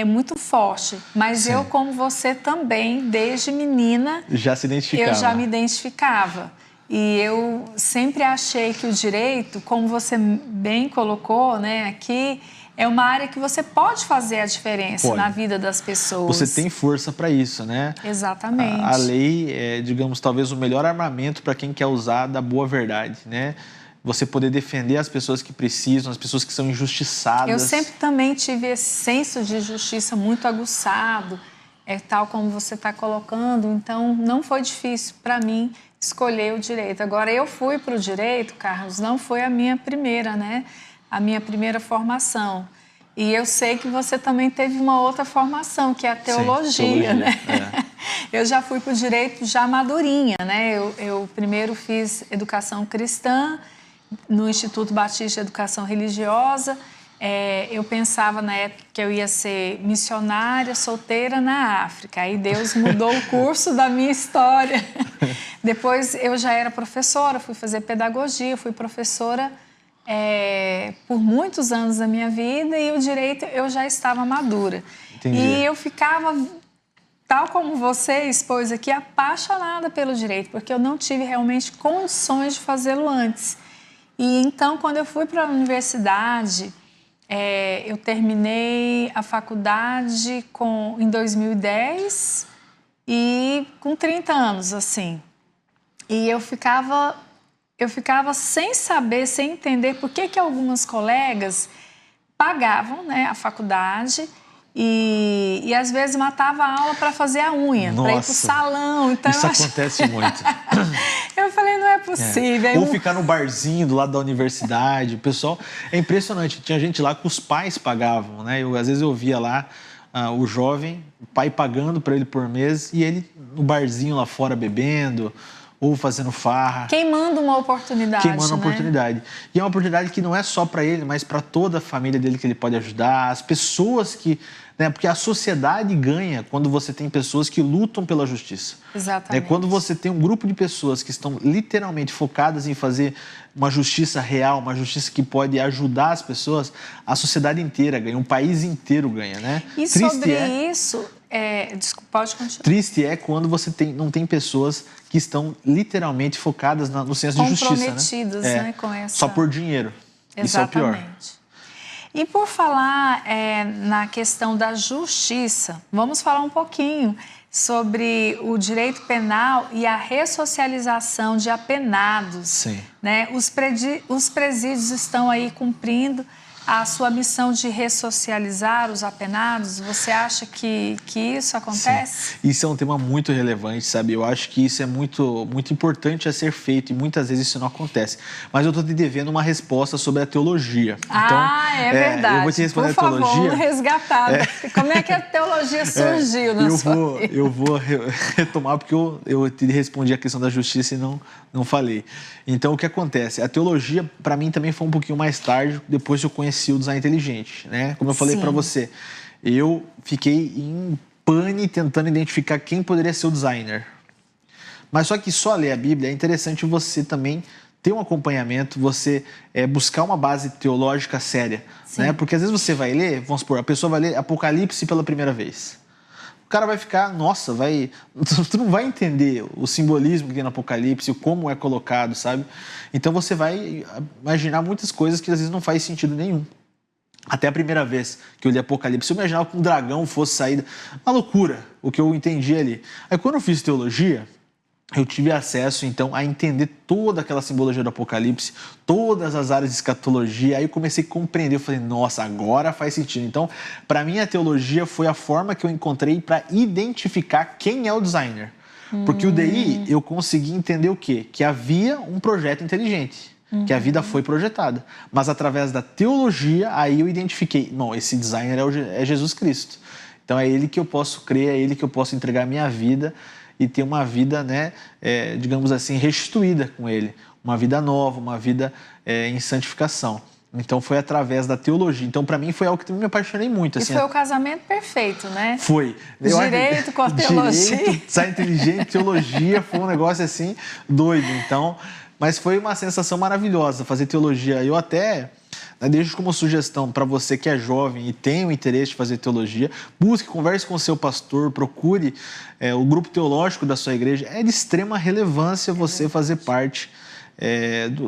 muito forte. Mas eu, como você também, desde menina... Já se identificava. Eu já me identificava. E eu sempre achei que o direito, como você bem colocou, né, aqui, é uma área que você pode fazer a diferença na vida das pessoas. Você tem força para isso, né? Exatamente. A lei é, digamos, talvez o melhor armamento para quem quer usar da boa verdade, né? Você poder defender as pessoas que precisam, as pessoas que são injustiçadas. Eu sempre também tive esse senso de justiça muito aguçado, tal como você está colocando. Então, não foi difícil para mim escolher o direito. Agora, eu fui para o direito, Carlos, não foi a minha primeira, né? A minha primeira formação. E eu sei que você também teve uma outra formação, que é a teologia, né? Eu já fui para o direito já madurinha, né? Eu primeiro fiz educação cristã, no Instituto Batista de Educação Religiosa. Eu pensava na época que eu ia ser missionária solteira na África. Aí Deus mudou o curso da minha história. Depois eu já era professora, fui fazer pedagogia, fui professora por muitos anos da minha vida, e o direito eu já estava madura. Entendi. E eu ficava, tal como você expôs aqui, apaixonada pelo direito, porque eu não tive realmente condições de fazê-lo antes. E então, quando eu fui para a universidade, eu terminei a faculdade em 2010 e com 30 anos, assim. E eu ficava sem saber, sem entender por que algumas colegas pagavam, né, a faculdade e às vezes matava a aula para fazer a unha, para ir para o salão. Então, isso acontece muito. Eu falei, não é possível. Ou ficar no barzinho do lado da universidade. O pessoal... É impressionante. Tinha gente lá que os pais pagavam, né? Às vezes eu via lá o jovem, o pai pagando para ele por mês e ele no barzinho lá fora bebendo ou fazendo farra. Queimando uma oportunidade, Queimando uma oportunidade. E é uma oportunidade que não é só para ele, mas para toda a família dele que ele pode ajudar, as pessoas que... Né, porque a sociedade ganha quando você tem pessoas que lutam pela justiça. Exatamente. Quando você tem um grupo de pessoas que estão literalmente focadas em fazer uma justiça real, uma justiça que pode ajudar as pessoas, a sociedade inteira ganha, o país inteiro ganha, né? E sobre isso... Desculpa, pode continuar. Triste é quando você não tem pessoas que estão literalmente focadas no senso de justiça. Comprometidas, né, com essa... Só por dinheiro. Exatamente. Isso é o pior. E por falar na questão da justiça, vamos falar um pouquinho sobre o direito penal e a ressocialização de apenados. Sim. Né? Os presídios estão aí cumprindo a sua missão de ressocializar os apenados, você acha que isso acontece? Sim. Isso é um tema muito relevante, sabe? Eu acho que isso é muito importante a ser feito e muitas vezes isso não acontece. Mas eu estou te devendo uma resposta sobre a teologia. É verdade. Eu vou te responder Por a teologia. Por favor, resgatada. Como é que a teologia surgiu na sua vida? Eu vou retomar porque eu te respondi a questão da justiça e não falei. Então, o que acontece? A teologia, para mim, também foi um pouquinho mais tarde, depois que eu conheci o design inteligente, né? Como eu falei para você, eu fiquei em pane tentando identificar quem poderia ser o designer. Mas só que só ler a Bíblia é interessante você também ter um acompanhamento, você buscar uma base teológica séria, né? Porque às vezes você vai ler, vamos supor, a pessoa vai ler Apocalipse pela primeira vez. O cara vai ficar, nossa, tu não vai entender o simbolismo que tem no Apocalipse, como é colocado, sabe? Então você vai imaginar muitas coisas que às vezes não faz sentido nenhum. Até a primeira vez que eu li Apocalipse, eu imaginava que um dragão fosse sair. Uma loucura, o que eu entendi ali. Aí quando eu fiz teologia, eu tive acesso, então, a entender toda aquela simbologia do Apocalipse, todas as áreas de escatologia. Aí eu comecei a compreender, eu falei, nossa, agora faz sentido. Então, para mim, a teologia foi a forma que eu encontrei para identificar quem é o designer. Porque o DI, eu consegui entender o quê? Que havia um projeto inteligente, que a vida foi projetada. Mas através da teologia, aí eu identifiquei, não, esse designer é Jesus Cristo. Então, é ele que eu posso crer, é ele que eu posso entregar a minha vida e ter uma vida, né, digamos assim, restituída com ele. Uma vida nova, uma vida em santificação. Então, foi através da teologia. Então, para mim, foi algo que eu me apaixonei muito. Assim, e foi o casamento perfeito, né? Foi. Direito com a teologia. Direito, design inteligente, teologia, foi um negócio assim, doido. Então, mas foi uma sensação maravilhosa fazer teologia. Eu até deixo como sugestão para você que é jovem e tem o interesse de fazer teologia, busque, converse com o seu pastor, procure o grupo teológico da sua igreja. É de extrema relevância você fazer parte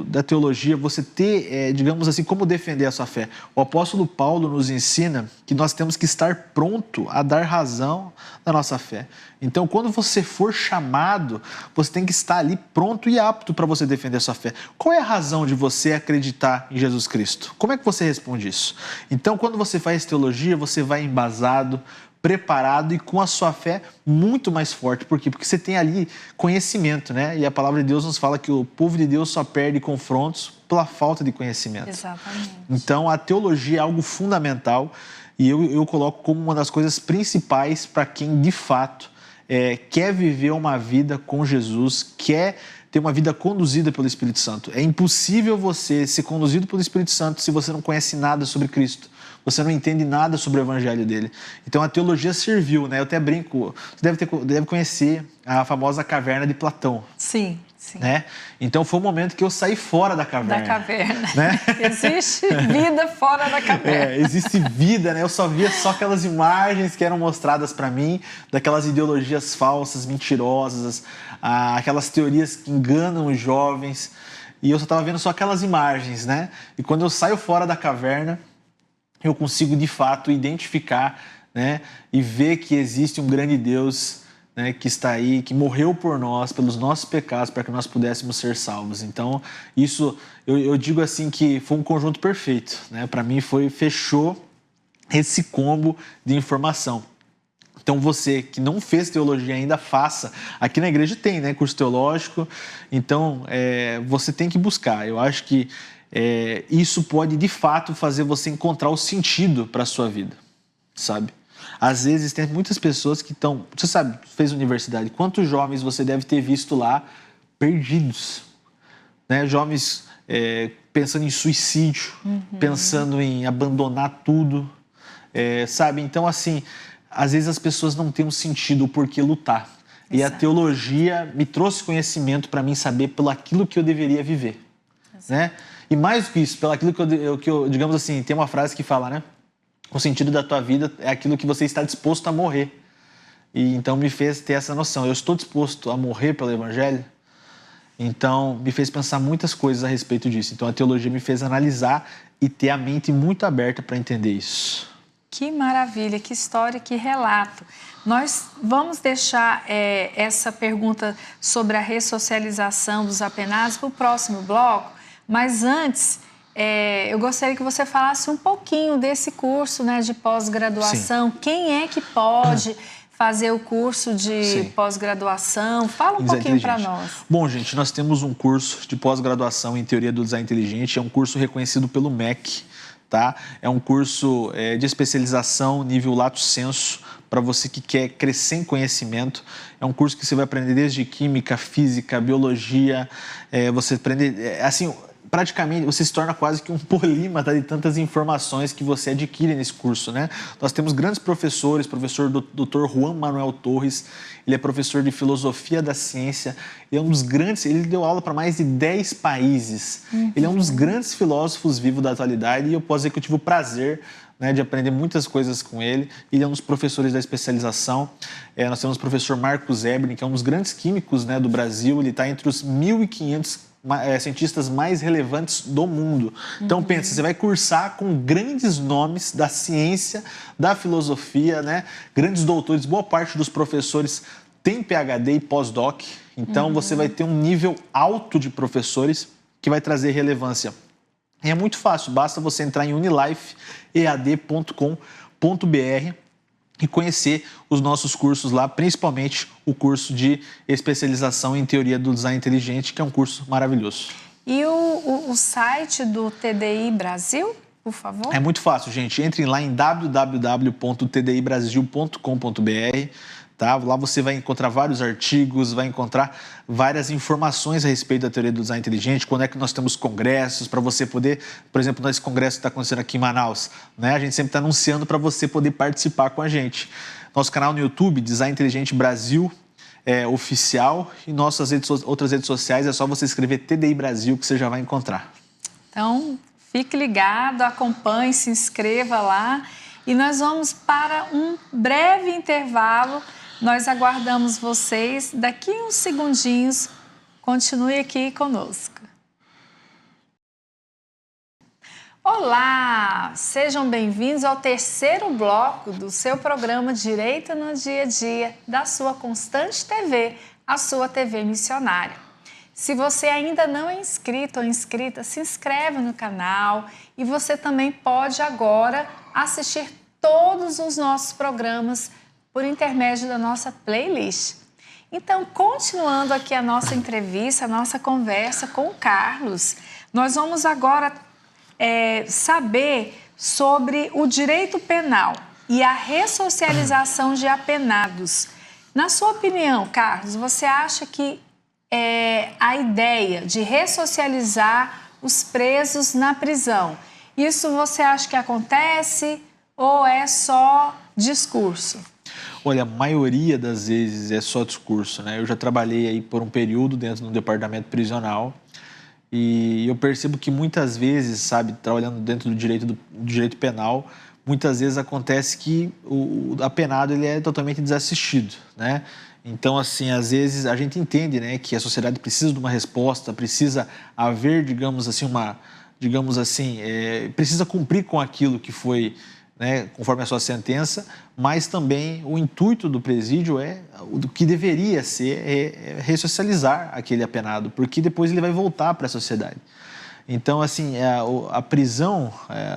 da teologia, você ter, digamos assim, como defender a sua fé. O apóstolo Paulo nos ensina que nós temos que estar pronto a dar razão da nossa fé. Então, quando você for chamado, você tem que estar ali pronto e apto para você defender a sua fé. Qual é a razão de você acreditar em Jesus Cristo? Como é que você responde isso? Então, quando você faz teologia, você vai embasado, preparado e com a sua fé muito mais forte. Por quê? Porque você tem ali conhecimento, né? E a palavra de Deus nos fala que o povo de Deus só perde confrontos pela falta de conhecimento. Exatamente. Então, a teologia é algo fundamental e eu coloco como uma das coisas principais para quem, de fato, quer viver uma vida com Jesus, quer ter uma vida conduzida pelo Espírito Santo. É impossível você ser conduzido pelo Espírito Santo se você não conhece nada sobre Cristo. Você não entende nada sobre o evangelho dele. Então a teologia serviu, né? Eu até brinco, você deve conhecer a famosa caverna de Platão. Sim, sim. Né? Então foi um momento que eu saí fora da caverna. Da caverna. Né? Existe vida fora da caverna. Existe vida, né? Eu só via só aquelas imagens que eram mostradas para mim, daquelas ideologias falsas, mentirosas, aquelas teorias que enganam os jovens. E eu só estava vendo só aquelas imagens, né? E quando eu saio fora da caverna, eu consigo, de fato, identificar, né, e ver que existe um grande Deus, né, que está aí, que morreu por nós, pelos nossos pecados, para que nós pudéssemos ser salvos. Então, isso, eu digo assim que foi um conjunto perfeito, né? Para mim, fechou esse combo de informação. Então, você que não fez teologia ainda, faça. Aqui na igreja tem, né, curso teológico. Então, você tem que buscar. Eu acho que isso pode, de fato, fazer você encontrar o sentido para a sua vida, sabe? Às vezes, tem muitas pessoas que estão... Você sabe, fez universidade. Quantos jovens você deve ter visto lá perdidos? Né? Jovens pensando em suicídio, pensando em abandonar tudo, sabe? Então, assim, às vezes as pessoas não têm um sentido, o porquê lutar. Exato. E a teologia me trouxe conhecimento para mim saber pelo aquilo que eu deveria viver, né? E mais do que isso, pelo aquilo que eu, digamos assim, tem uma frase que fala, né? O sentido da tua vida é aquilo que você está disposto a morrer. E então me fez ter essa noção. Eu estou disposto a morrer pelo Evangelho? Então me fez pensar muitas coisas a respeito disso. Então a teologia me fez analisar e ter a mente muito aberta para entender isso. Que maravilha, que história, que relato. Nós vamos deixar essa pergunta sobre a ressocialização dos apenados para o próximo bloco, mas antes eu gostaria que você falasse um pouquinho desse curso, né, de pós-graduação. Quem é que pode fazer o curso de pós-graduação? Fala um pouquinho para nós. Bom, gente, nós temos um curso de pós-graduação em Teoria do Design Inteligente. É um curso reconhecido pelo MEC, tá? É um curso de especialização nível Lato Sensu, para você que quer crescer em conhecimento. É um curso que você vai aprender desde química, física, biologia. Você aprende, assim, praticamente você se torna quase que um polímata de tantas informações que você adquire nesse curso, né? Nós temos grandes professores, professor Dr. Juan Manuel Torres, ele é professor de filosofia da ciência, ele é um dos grandes, ele deu aula para mais de 10 países. Ele é um dos grandes filósofos vivos da atualidade e eu posso dizer que eu tive o prazer, né, de aprender muitas coisas com ele. Ele é um dos professores da especialização. Nós temos o professor Marcos Eberlin, que é um dos grandes químicos, né, do Brasil. Ele está entre os 1.500 cientistas mais relevantes do mundo. Então, pensa, você vai cursar com grandes nomes da ciência, da filosofia, né, grandes doutores. Boa parte dos professores tem PhD e pós-doc. Então, você vai ter um nível alto de professores que vai trazer relevância. E é muito fácil, basta você entrar em unilifeead.com.br e conhecer os nossos cursos lá, principalmente o curso de especialização em Teoria do Design Inteligente, que é um curso maravilhoso. E o site do TDI Brasil, por favor? É muito fácil, gente. Entrem lá em www.tdibrasil.com.br. Tá? Lá você vai encontrar vários artigos, vai encontrar várias informações a respeito da teoria do design inteligente, quando é que nós temos congressos, para você poder, por exemplo, nesse congresso que está acontecendo aqui em Manaus, né? A gente sempre está anunciando para você poder participar com a gente. Nosso canal no YouTube, Design Inteligente Brasil, oficial, e nossas outras redes sociais, é só você escrever TDI Brasil que você já vai encontrar. Então, fique ligado, acompanhe, se inscreva lá e nós vamos para um breve intervalo. Nós aguardamos vocês. Daqui uns segundinhos, continue aqui conosco. Olá! Sejam bem-vindos ao terceiro bloco do seu programa Direito no Dia a Dia, da sua Constante TV, a sua TV missionária. Se você ainda não é inscrito ou inscrita, se inscreve no canal e você também pode agora assistir todos os nossos programas por intermédio da nossa playlist. Então, continuando aqui a nossa entrevista, a nossa conversa com o Carlos, nós vamos agora saber sobre o direito penal e a ressocialização de apenados. Na sua opinião, Carlos, você acha que a ideia de ressocializar os presos na prisão, isso você acha que acontece ou é só discurso? Olha, a maioria das vezes é só discurso, né? Eu já trabalhei aí por um período dentro do departamento prisional e eu percebo que muitas vezes, sabe, trabalhando dentro do direito penal, muitas vezes acontece que o apenado ele é totalmente desassistido, né? Então, assim, às vezes a gente entende, né, que a sociedade precisa de uma resposta, precisa haver, precisa cumprir com aquilo que foi, né, conforme a sua sentença, mas também o intuito do presídio o que deveria ser ressocializar aquele apenado, porque depois ele vai voltar para a sociedade. Então, assim, a prisão,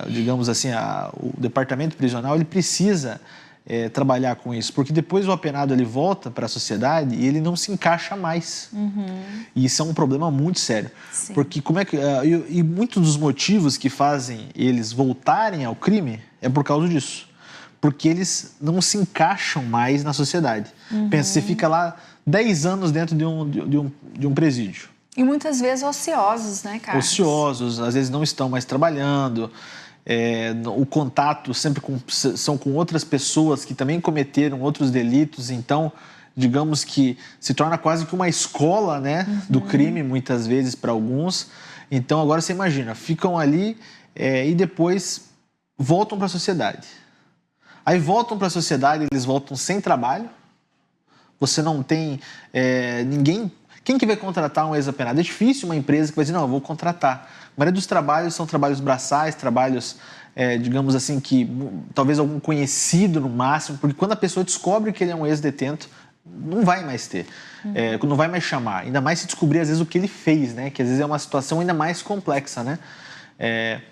digamos assim, o departamento prisional, ele precisa trabalhar com isso, porque depois o apenado ele volta para a sociedade e ele não se encaixa mais. E isso é um problema muito sério. Sim. Porque e muitos dos motivos que fazem eles voltarem ao crime é por causa disso. Porque eles não se encaixam mais na sociedade. Pensa, você fica lá 10 anos dentro de um presídio. E muitas vezes ociosos, né, Carlos? Ociosos, às vezes não estão mais trabalhando. O contato sempre são com outras pessoas que também cometeram outros delitos, então digamos que se torna quase que uma escola, né, do crime muitas vezes para alguns. Então agora você imagina, ficam ali e depois voltam para a sociedade. Aí voltam para a sociedade, eles voltam sem trabalho, você não tem ninguém. Quem que vai contratar um ex-apenado? É difícil uma empresa que vai dizer, não, eu vou contratar. A maioria dos trabalhos são trabalhos braçais, trabalhos, digamos assim, que talvez algum conhecido no máximo, porque quando a pessoa descobre que ele é um ex-detento, não vai mais ter, não vai mais chamar. Ainda mais se descobrir, às vezes, o que ele fez, né? Que às vezes é uma situação ainda mais complexa, né?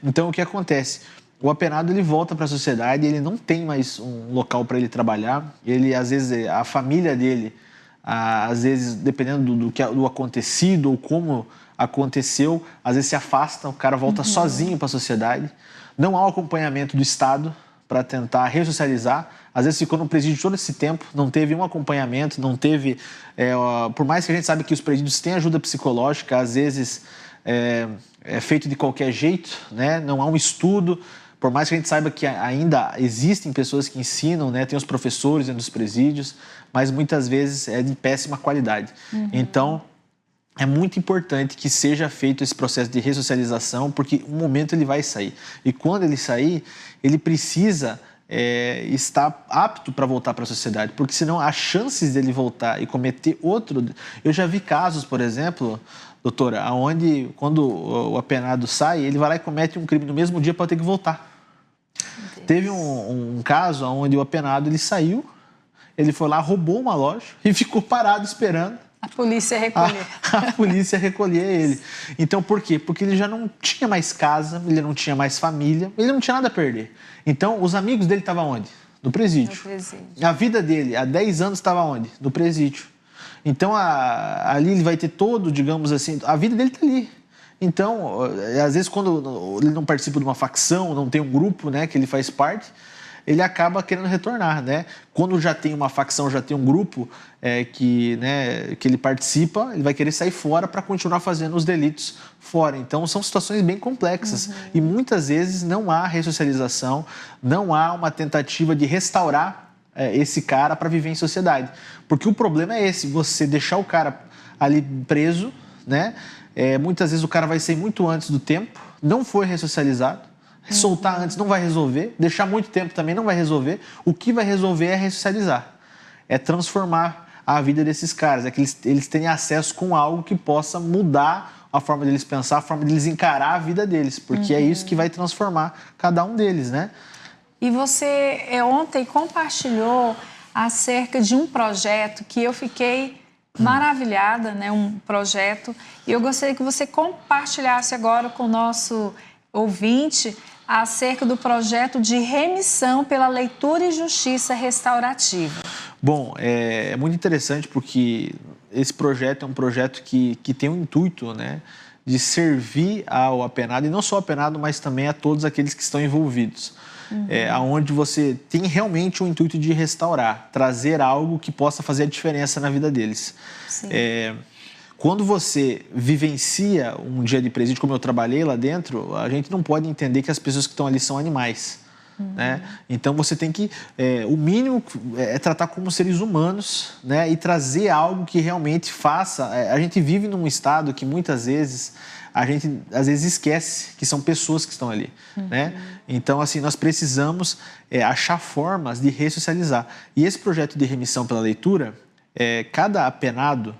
Então, o que acontece? O apenado, ele volta para a sociedade, ele não tem mais um local para ele trabalhar, ele, às vezes, a família dele, às vezes, dependendo do acontecido ou como aconteceu, às vezes se afasta, o cara volta sozinho para a sociedade, não há o acompanhamento do Estado para tentar ressocializar, às vezes ficou no presídio todo esse tempo, não teve um acompanhamento, não teve, por mais que a gente sabe que os presídios têm ajuda psicológica, às vezes é feito de qualquer jeito, né? Não há um estudo, por mais que a gente saiba que ainda existem pessoas que ensinam, né? Tem os professores dentro dos presídios, mas muitas vezes é de péssima qualidade. Então, é muito importante que seja feito esse processo de ressocialização, porque um momento ele vai sair. E quando ele sair, ele precisa estar apto para voltar para a sociedade, porque senão as chances dele voltar e cometer outro... Eu já vi casos, por exemplo, doutora, onde quando o apenado sai, ele vai lá e comete um crime no mesmo dia para ter que voltar. Teve um caso onde o apenado ele saiu, ele foi lá, roubou uma loja e ficou parado esperando a polícia recolher. A polícia recolher ele. Então, por quê? Porque ele já não tinha mais casa, ele não tinha mais família, ele não tinha nada a perder. Então, os amigos dele estavam onde? No presídio. No presídio. A vida dele, há 10 anos, estava onde? No presídio. Então, ali ele vai ter todo, digamos assim, a vida dele está ali. Então, às vezes, quando ele não participa de uma facção, não tem um grupo, né, que ele faz parte, ele acaba querendo retornar, né? Quando já tem uma facção, já tem um grupo que ele participa, ele vai querer sair fora para continuar fazendo os delitos fora. Então, são situações bem complexas. E muitas vezes não há ressocialização, não há uma tentativa de restaurar esse cara para viver em sociedade. Porque o problema é esse, você deixar o cara ali preso, né? Muitas vezes o cara vai sair muito antes do tempo, não foi ressocializado. Soltar antes não vai resolver, deixar muito tempo também não vai resolver. O que vai resolver é ressocializar, é transformar a vida desses caras, é que eles tenham acesso com algo que possa mudar a forma deles pensar, a forma deles encarar a vida deles, porque é isso que vai transformar cada um deles, né? E você ontem compartilhou acerca de um projeto que eu fiquei maravilhada, né? Um projeto, e eu gostaria que você compartilhasse agora com o nosso ouvinte acerca do projeto de remissão pela leitura e justiça restaurativa. Bom, é muito interessante porque esse projeto é um projeto que tem o intuito, né, de servir ao apenado, e não só ao apenado, mas também a todos aqueles que estão envolvidos. Onde você tem realmente o intuito de restaurar, trazer algo que possa fazer a diferença na vida deles. Sim. Quando você vivencia um dia de presídio, como eu trabalhei lá dentro, a gente não pode entender que as pessoas que estão ali são animais. Né? Então você tem que, o mínimo é tratar como seres humanos, né? E trazer algo que realmente faça. A gente vive num estado que muitas vezes a gente às vezes esquece que são pessoas que estão ali. Né? Então, assim, nós precisamos achar formas de ressocializar. E esse projeto de remissão pela leitura, cada apenado,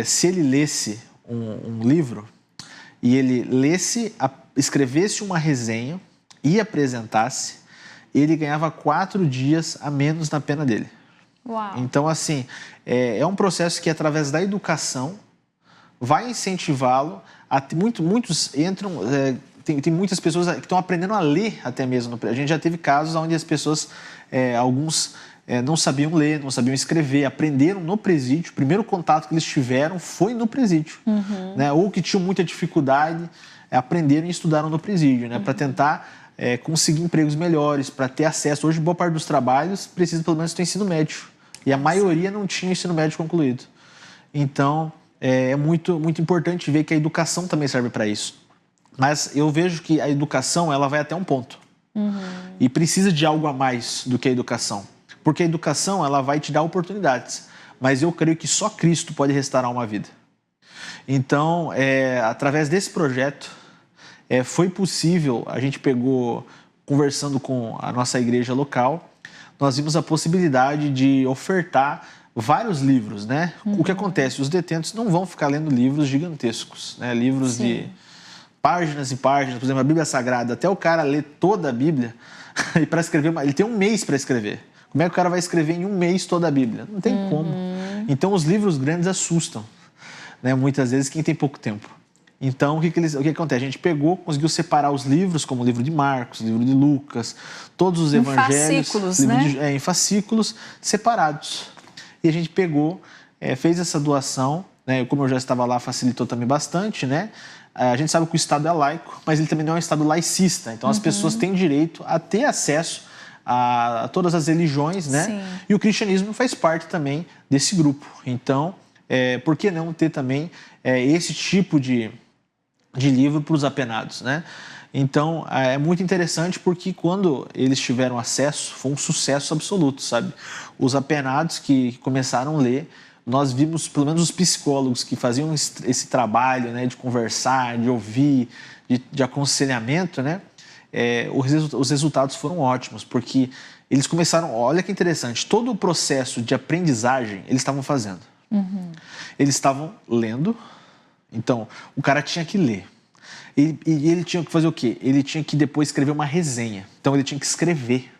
se ele lesse um livro e ele escrevesse uma resenha e apresentasse, ele ganhava 4 dias a menos na pena dele. Uau. Então, assim, é um processo que, através da educação, vai incentivá-lo a... Muitos entram... Tem muitas pessoas que estão aprendendo a ler até mesmo. A gente já teve casos onde as pessoas, alguns... não sabiam ler, não sabiam escrever, aprenderam no presídio. O primeiro contato que eles tiveram foi no presídio. Né? Ou que tinham muita dificuldade, aprenderam e estudaram no presídio, né? Para tentar conseguir empregos melhores, para ter acesso. Hoje, boa parte dos trabalhos precisa pelo menos ter ensino médio. E a maioria não tinha ensino médio concluído. Então, é muito, muito importante ver que a educação também serve para isso. Mas eu vejo que a educação ela vai até um ponto. E precisa de algo a mais do que a educação. Porque a educação ela vai te dar oportunidades, mas eu creio que só Cristo pode restaurar uma vida. Então, através desse projeto, foi possível, a gente conversando com a nossa igreja local, nós vimos a possibilidade de ofertar vários livros, né? O que acontece? Os detentos não vão ficar lendo livros gigantescos, né? Livros Sim. de páginas e páginas, por exemplo, a Bíblia Sagrada, até o cara ler toda a Bíblia, e para escrever, ele tem um mês para escrever. Como é que o cara vai escrever em um mês toda a Bíblia? Não tem como. Então, os livros grandes assustam, né? Muitas vezes, quem tem pouco tempo. Então, o que acontece? A gente conseguiu separar os livros, como o livro de Marcos, o livro de Lucas, todos os evangelhos. Fascículos, né? Em fascículos separados. E a gente pegou, fez essa doação, né? Como eu já estava lá, facilitou também bastante, né? A gente sabe que o Estado é laico, mas ele também não é um Estado laicista. Então, as pessoas têm direito a ter acesso a todas as religiões, né? Sim. E o cristianismo faz parte também desse grupo. Então, por que não ter também esse tipo de livro para os apenados, né? Então, é muito interessante porque quando eles tiveram acesso, foi um sucesso absoluto, sabe? Os apenados que começaram a ler, nós vimos, pelo menos os psicólogos que faziam esse trabalho, né, de conversar, de ouvir, de aconselhamento, né? Os resultados foram ótimos, porque eles começaram, olha que interessante, todo o processo de aprendizagem eles estavam fazendo. Eles estavam lendo, então o cara tinha que ler. E ele tinha que fazer o quê? Ele tinha que depois escrever uma resenha. Então ele tinha que escrever.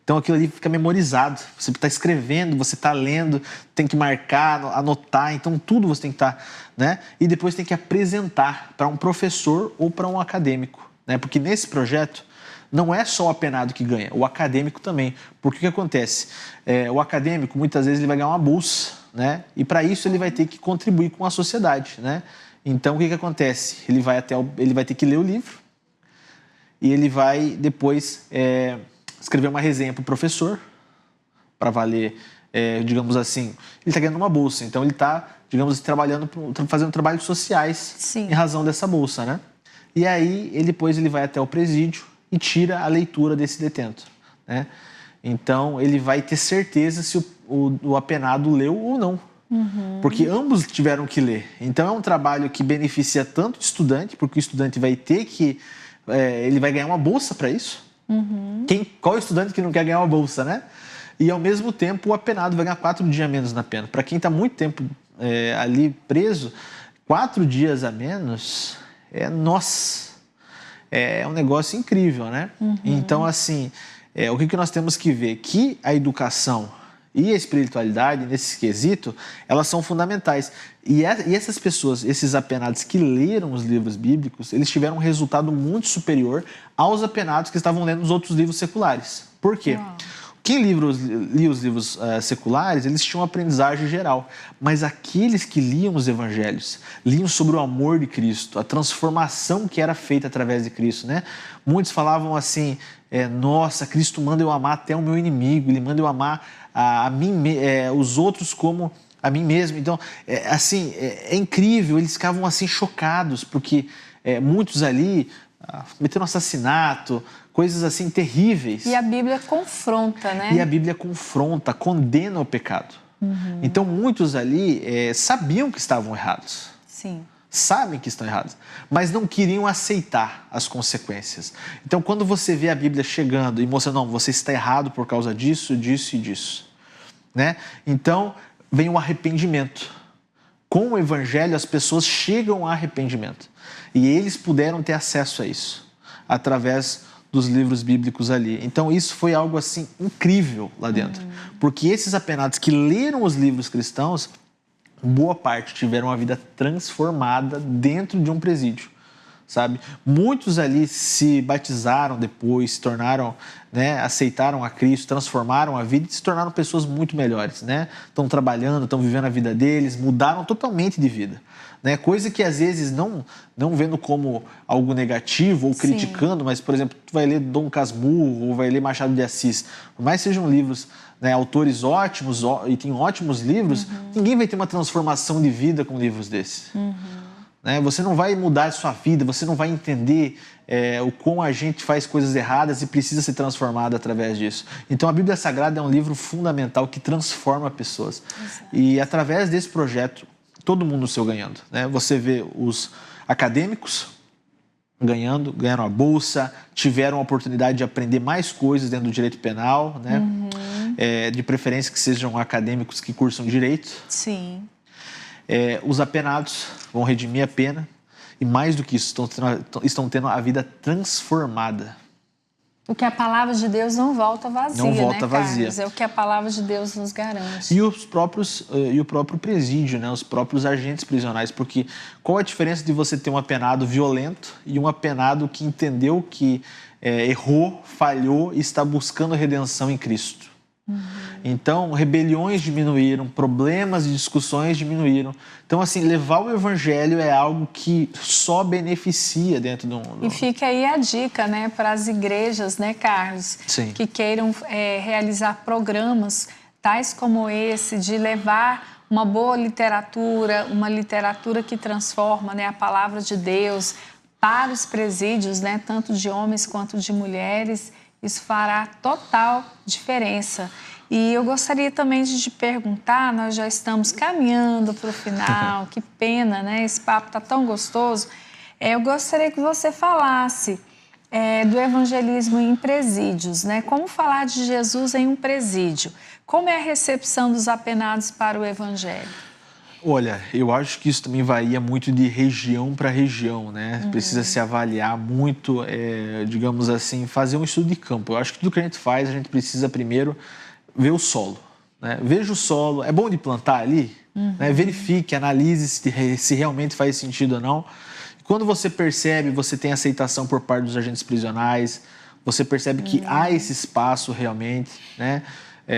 Então aquilo ali fica memorizado. Você está escrevendo, você está lendo, tem que marcar, anotar. Então tudo você tem que estar, né? E depois tem que apresentar para um professor ou para um acadêmico, né? Porque nesse projeto não é só o apenado que ganha, o acadêmico também. Porque o que acontece? O acadêmico muitas vezes ele vai ganhar uma bolsa, né? E para isso ele vai ter que contribuir com a sociedade, né? Então, o que acontece? Ele vai ter que ler o livro e ele vai depois escrever uma resenha para o professor, para valer, digamos assim, ele está ganhando uma bolsa. Então, ele está, digamos, fazendo trabalhos sociais. Sim. Em razão dessa bolsa, né? E aí, depois ele vai até o presídio e tira a leitura desse detento, né? Então, ele vai ter certeza se o apenado leu ou não. Porque ambos tiveram que ler. Então é um trabalho que beneficia tanto o estudante, porque o estudante vai ter que... ele vai ganhar uma bolsa para isso. Qual estudante que não quer ganhar uma bolsa, né? E ao mesmo tempo o apenado vai ganhar 4 dias a menos na pena. Para quem está muito tempo ali preso, 4 dias a menos, nossa, é um negócio incrível, né? Então, assim, o que nós temos que ver? Que a educação e a espiritualidade, nesse quesito, elas são fundamentais. E essas pessoas, esses apenados que leram os livros bíblicos, eles tiveram um resultado muito superior aos apenados que estavam lendo os outros livros seculares. Por quê? Uau. Quem lia os livros seculares, eles tinham aprendizagem geral. Mas aqueles que liam os evangelhos, liam sobre o amor de Cristo, a transformação que era feita através de Cristo, né? Muitos falavam assim, nossa, Cristo manda eu amar até o meu inimigo, Ele manda eu amar os outros como a mim mesmo. Então, é incrível, eles ficavam assim chocados, porque muitos ali cometeram assassinato, coisas assim terríveis. E a Bíblia confronta, né? E a Bíblia confronta, condena o pecado. Então, muitos ali sabiam que estavam errados. Sim. Sabem que estão errados, mas não queriam aceitar as consequências. Então, quando você vê a Bíblia chegando e mostrando, não, você está errado por causa disso, disso e disso, né? Então, vem o arrependimento. Com o Evangelho, as pessoas chegam a arrependimento. E eles puderam ter acesso a isso, através dos livros bíblicos ali. Então, isso foi algo, assim, incrível lá dentro. Porque esses apenados que leram os livros cristãos, boa parte tiveram uma vida transformada dentro de um presídio, sabe? Muitos ali se batizaram depois, se tornaram, né, aceitaram a Cristo, transformaram a vida e se tornaram pessoas muito melhores, né? Estão trabalhando, estão vivendo a vida deles, mudaram totalmente de vida, né? Coisa que às vezes não vendo como algo negativo ou criticando, mas, por exemplo, tu vai ler Dom Casmurro ou vai ler Machado de Assis, por mais que sejam livros, né, autores ótimos e tem ótimos livros, ninguém vai ter uma transformação de vida com livros desses. Né? Você não vai mudar a sua vida, você não vai entender o como a gente faz coisas erradas e precisa ser transformado através disso. Então a Bíblia Sagrada é um livro fundamental que transforma pessoas. Exato. E através desse projeto, todo mundo saiu ganhando. Né? Você vê os acadêmicos ganharam a bolsa, tiveram a oportunidade de aprender mais coisas dentro do direito penal, né? De preferência que sejam acadêmicos que cursam direito. Sim. Os apenados vão redimir a pena e, mais do que isso, estão tendo a vida transformada. Porque a palavra de Deus não volta vazia, Não volta né, Carlos? vazia. É o que a palavra de Deus nos garante. E o próprio presídio, né? Os próprios agentes prisionais, porque qual a diferença de você ter um apenado violento e um apenado que entendeu que errou, falhou e está buscando a redenção em Cristo? Então, rebeliões diminuíram, problemas e discussões diminuíram. Então, assim, levar o evangelho é algo que só beneficia dentro do... E fica aí a dica, né, para as igrejas, né, Carlos? Sim. Que queiram realizar programas tais como esse, de levar uma boa literatura, uma literatura que transforma, né, a palavra de Deus para os presídios, né, tanto de homens quanto de mulheres. Isso fará total diferença. E eu gostaria também de te perguntar, nós já estamos caminhando para o final, que pena, né? Esse papo está tão gostoso. Eu gostaria que você falasse do evangelismo em presídios, né? Como falar de Jesus em um presídio? Como é a recepção dos apenados para o evangelho? Olha, eu acho que isso também varia muito de região para região, né? Precisa se avaliar muito, digamos assim, fazer um estudo de campo. Eu acho que tudo que a gente faz, a gente precisa primeiro ver o solo, né? Veja o solo, é bom de plantar ali? Né? Verifique, analise se realmente faz sentido ou não. Quando você percebe, você tem aceitação por parte dos agentes prisionais, você percebe que há esse espaço realmente, né?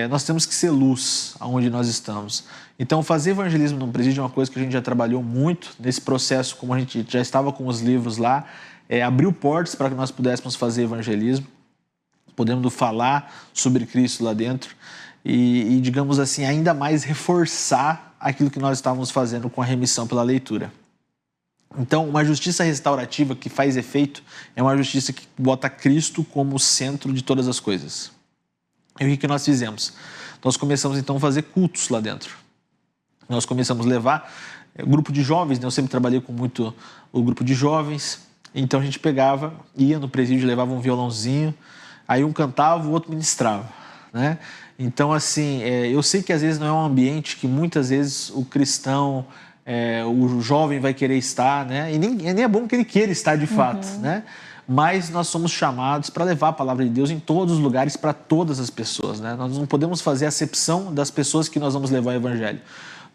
Nós temos que ser luz aonde nós estamos. Então, fazer evangelismo num presídio é uma coisa que a gente já trabalhou muito nesse processo, como a gente já estava com os livros lá, abriu portas para que nós pudéssemos fazer evangelismo, podendo falar sobre Cristo lá dentro e, digamos assim, ainda mais reforçar aquilo que nós estávamos fazendo com a remissão pela leitura. Então, uma justiça restaurativa que faz efeito é uma justiça que bota Cristo como centro de todas as coisas. E o que nós fizemos? Nós começamos então a fazer cultos lá dentro. Nós começamos a levar grupo de jovens, né? Eu sempre trabalhei com muito o grupo de jovens, então a gente pegava, ia no presídio, levava um violãozinho, aí um cantava, o outro ministrava, né? Então, assim, eu sei que às vezes não é um ambiente que muitas vezes o cristão, o jovem vai querer estar, né? E nem é bom que ele queira estar de fato, né? Mas nós somos chamados para levar a palavra de Deus em todos os lugares para todas as pessoas, né? Nós não podemos fazer acepção das pessoas que nós vamos levar o evangelho.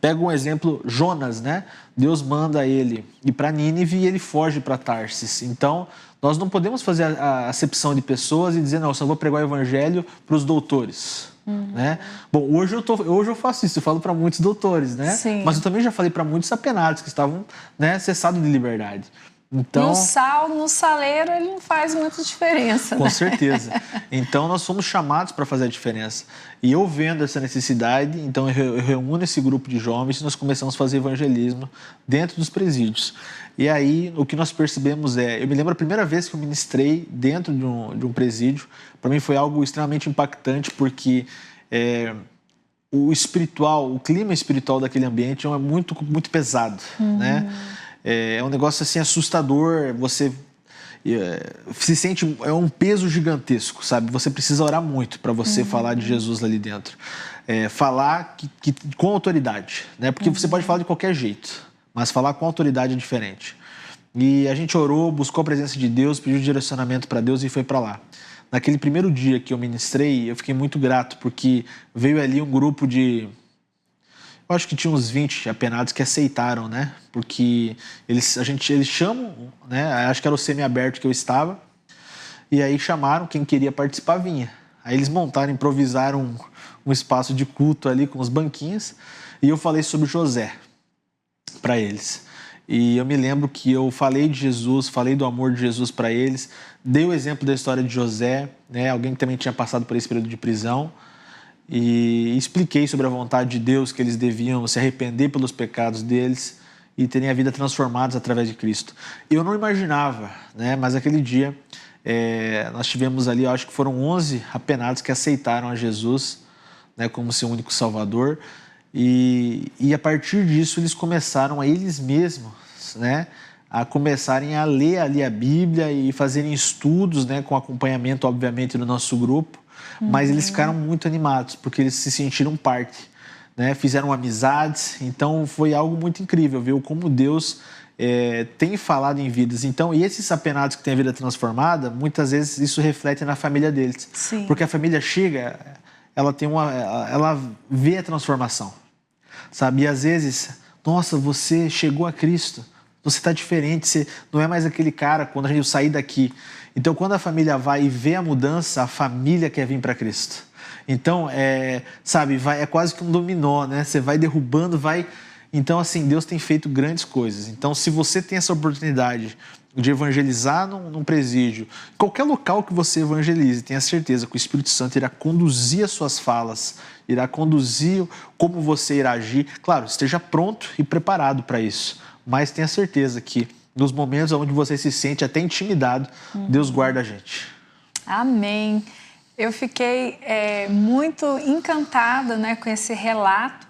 Pega um exemplo, Jonas, né? Deus manda ele ir para Nínive e ele foge para Tarsis. Então, nós não podemos fazer a acepção de pessoas e dizer, não, eu só vou pregar o evangelho para os doutores. Né? Bom, hoje eu faço isso, eu falo para muitos doutores, né? Sim. Mas eu também já falei para muitos apenados que estavam, né, cessados de liberdade. Então, e o sal no saleiro, ele não faz muita diferença. Com né? certeza. Então, nós somos chamados para fazer a diferença. E eu vendo essa necessidade, então eu reúno esse grupo de jovens e nós começamos a fazer evangelismo dentro dos presídios. E aí, o que nós percebemos eu me lembro a primeira vez que eu ministrei dentro de um presídio, para mim foi algo extremamente impactante, porque o clima espiritual daquele ambiente é muito, muito pesado, né? É um negócio assim assustador, você se sente, é um peso gigantesco, sabe? Você precisa orar muito para você falar de Jesus ali dentro. Falar com autoridade, né? Porque você pode falar de qualquer jeito, mas falar com autoridade é diferente. E a gente orou, buscou a presença de Deus, pediu direcionamento para Deus e foi para lá. Naquele primeiro dia que eu ministrei, eu fiquei muito grato, porque veio ali um grupo de... Eu acho que tinha uns 20 apenados que aceitaram, né? Porque eles chamam, né? Acho que era o semi-aberto que eu estava. E aí chamaram, quem queria participar vinha. Aí eles montaram, improvisaram um espaço de culto ali com os banquinhos. E eu falei sobre José para eles. E eu me lembro que eu falei de Jesus, falei do amor de Jesus para eles. Dei o exemplo da história de José, né? Alguém que também tinha passado por esse período de prisão. E expliquei sobre a vontade de Deus, que eles deviam se arrepender pelos pecados deles e terem a vida transformados através de Cristo. Eu não imaginava, né? Mas aquele dia nós tivemos ali, eu acho que foram 11 apenados que aceitaram a Jesus, né, como seu único Salvador. E a partir disso eles começaram eles mesmos, né, a começarem a ler ali a Bíblia e fazerem estudos, né, com acompanhamento, obviamente, do nosso grupo. Mas eles ficaram muito animados, porque eles se sentiram parte, né? Fizeram amizades, então foi algo muito incrível, ver como Deus tem falado em vidas. Então, e esses apenados que têm a vida transformada, muitas vezes isso reflete na família deles. Sim. Porque a família chega, ela vê a transformação, sabe? E às vezes, nossa, você chegou a Cristo, você está diferente, você não é mais aquele cara quando a gente sair daqui. Então, quando a família vai e vê a mudança, a família quer vir para Cristo. Então, sabe, é quase que um dominó, né? Você vai derrubando, vai... Então, assim, Deus tem feito grandes coisas. Então, se você tem essa oportunidade de evangelizar num presídio, qualquer local que você evangelize, tenha certeza que o Espírito Santo irá conduzir as suas falas, irá conduzir como você irá agir. Claro, esteja pronto e preparado para isso, mas tenha certeza que nos momentos onde você se sente até intimidado, Deus guarda a gente. Amém. Eu fiquei muito encantada, né, com esse relato,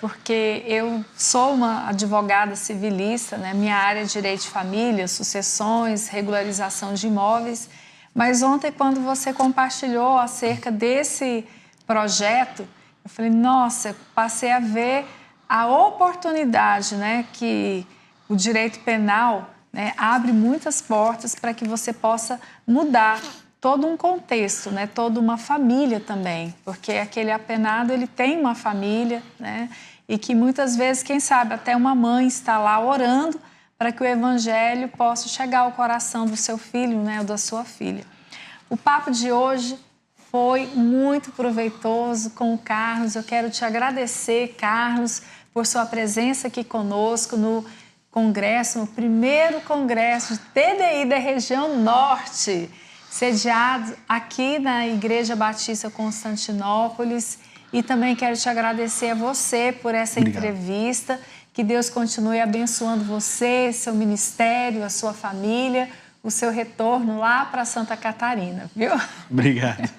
porque eu sou uma advogada civilista, né, minha área é direito de família, sucessões, regularização de imóveis, mas ontem, quando você compartilhou acerca desse projeto, eu falei, nossa, eu passei a ver a oportunidade, né, que o direito penal, né, abre muitas portas para que você possa mudar todo um contexto, né, toda uma família também, porque aquele apenado ele tem uma família, né, e que muitas vezes, quem sabe, até uma mãe está lá orando para que o evangelho possa chegar ao coração do seu filho, né, ou da sua filha. O papo de hoje foi muito proveitoso com o Carlos. Eu quero te agradecer, Carlos, por sua presença aqui conosco no congresso, no primeiro congresso de TDI da região Norte, sediado aqui na Igreja Batista Constantinópolis. E também quero te agradecer a você por essa entrevista. Que Deus continue abençoando você, seu ministério, a sua família, o seu retorno lá para Santa Catarina, viu? Obrigado.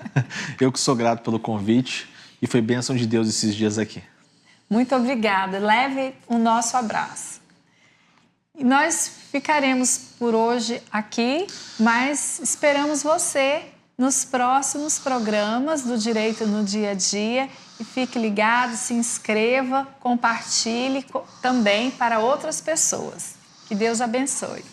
Eu que sou grato pelo convite e foi bênção de Deus esses dias aqui. Muito obrigada. Leve o nosso abraço. E nós ficaremos por hoje aqui, mas esperamos você nos próximos programas do Direito no Dia a Dia. E fique ligado, se inscreva, compartilhe também para outras pessoas. Que Deus abençoe.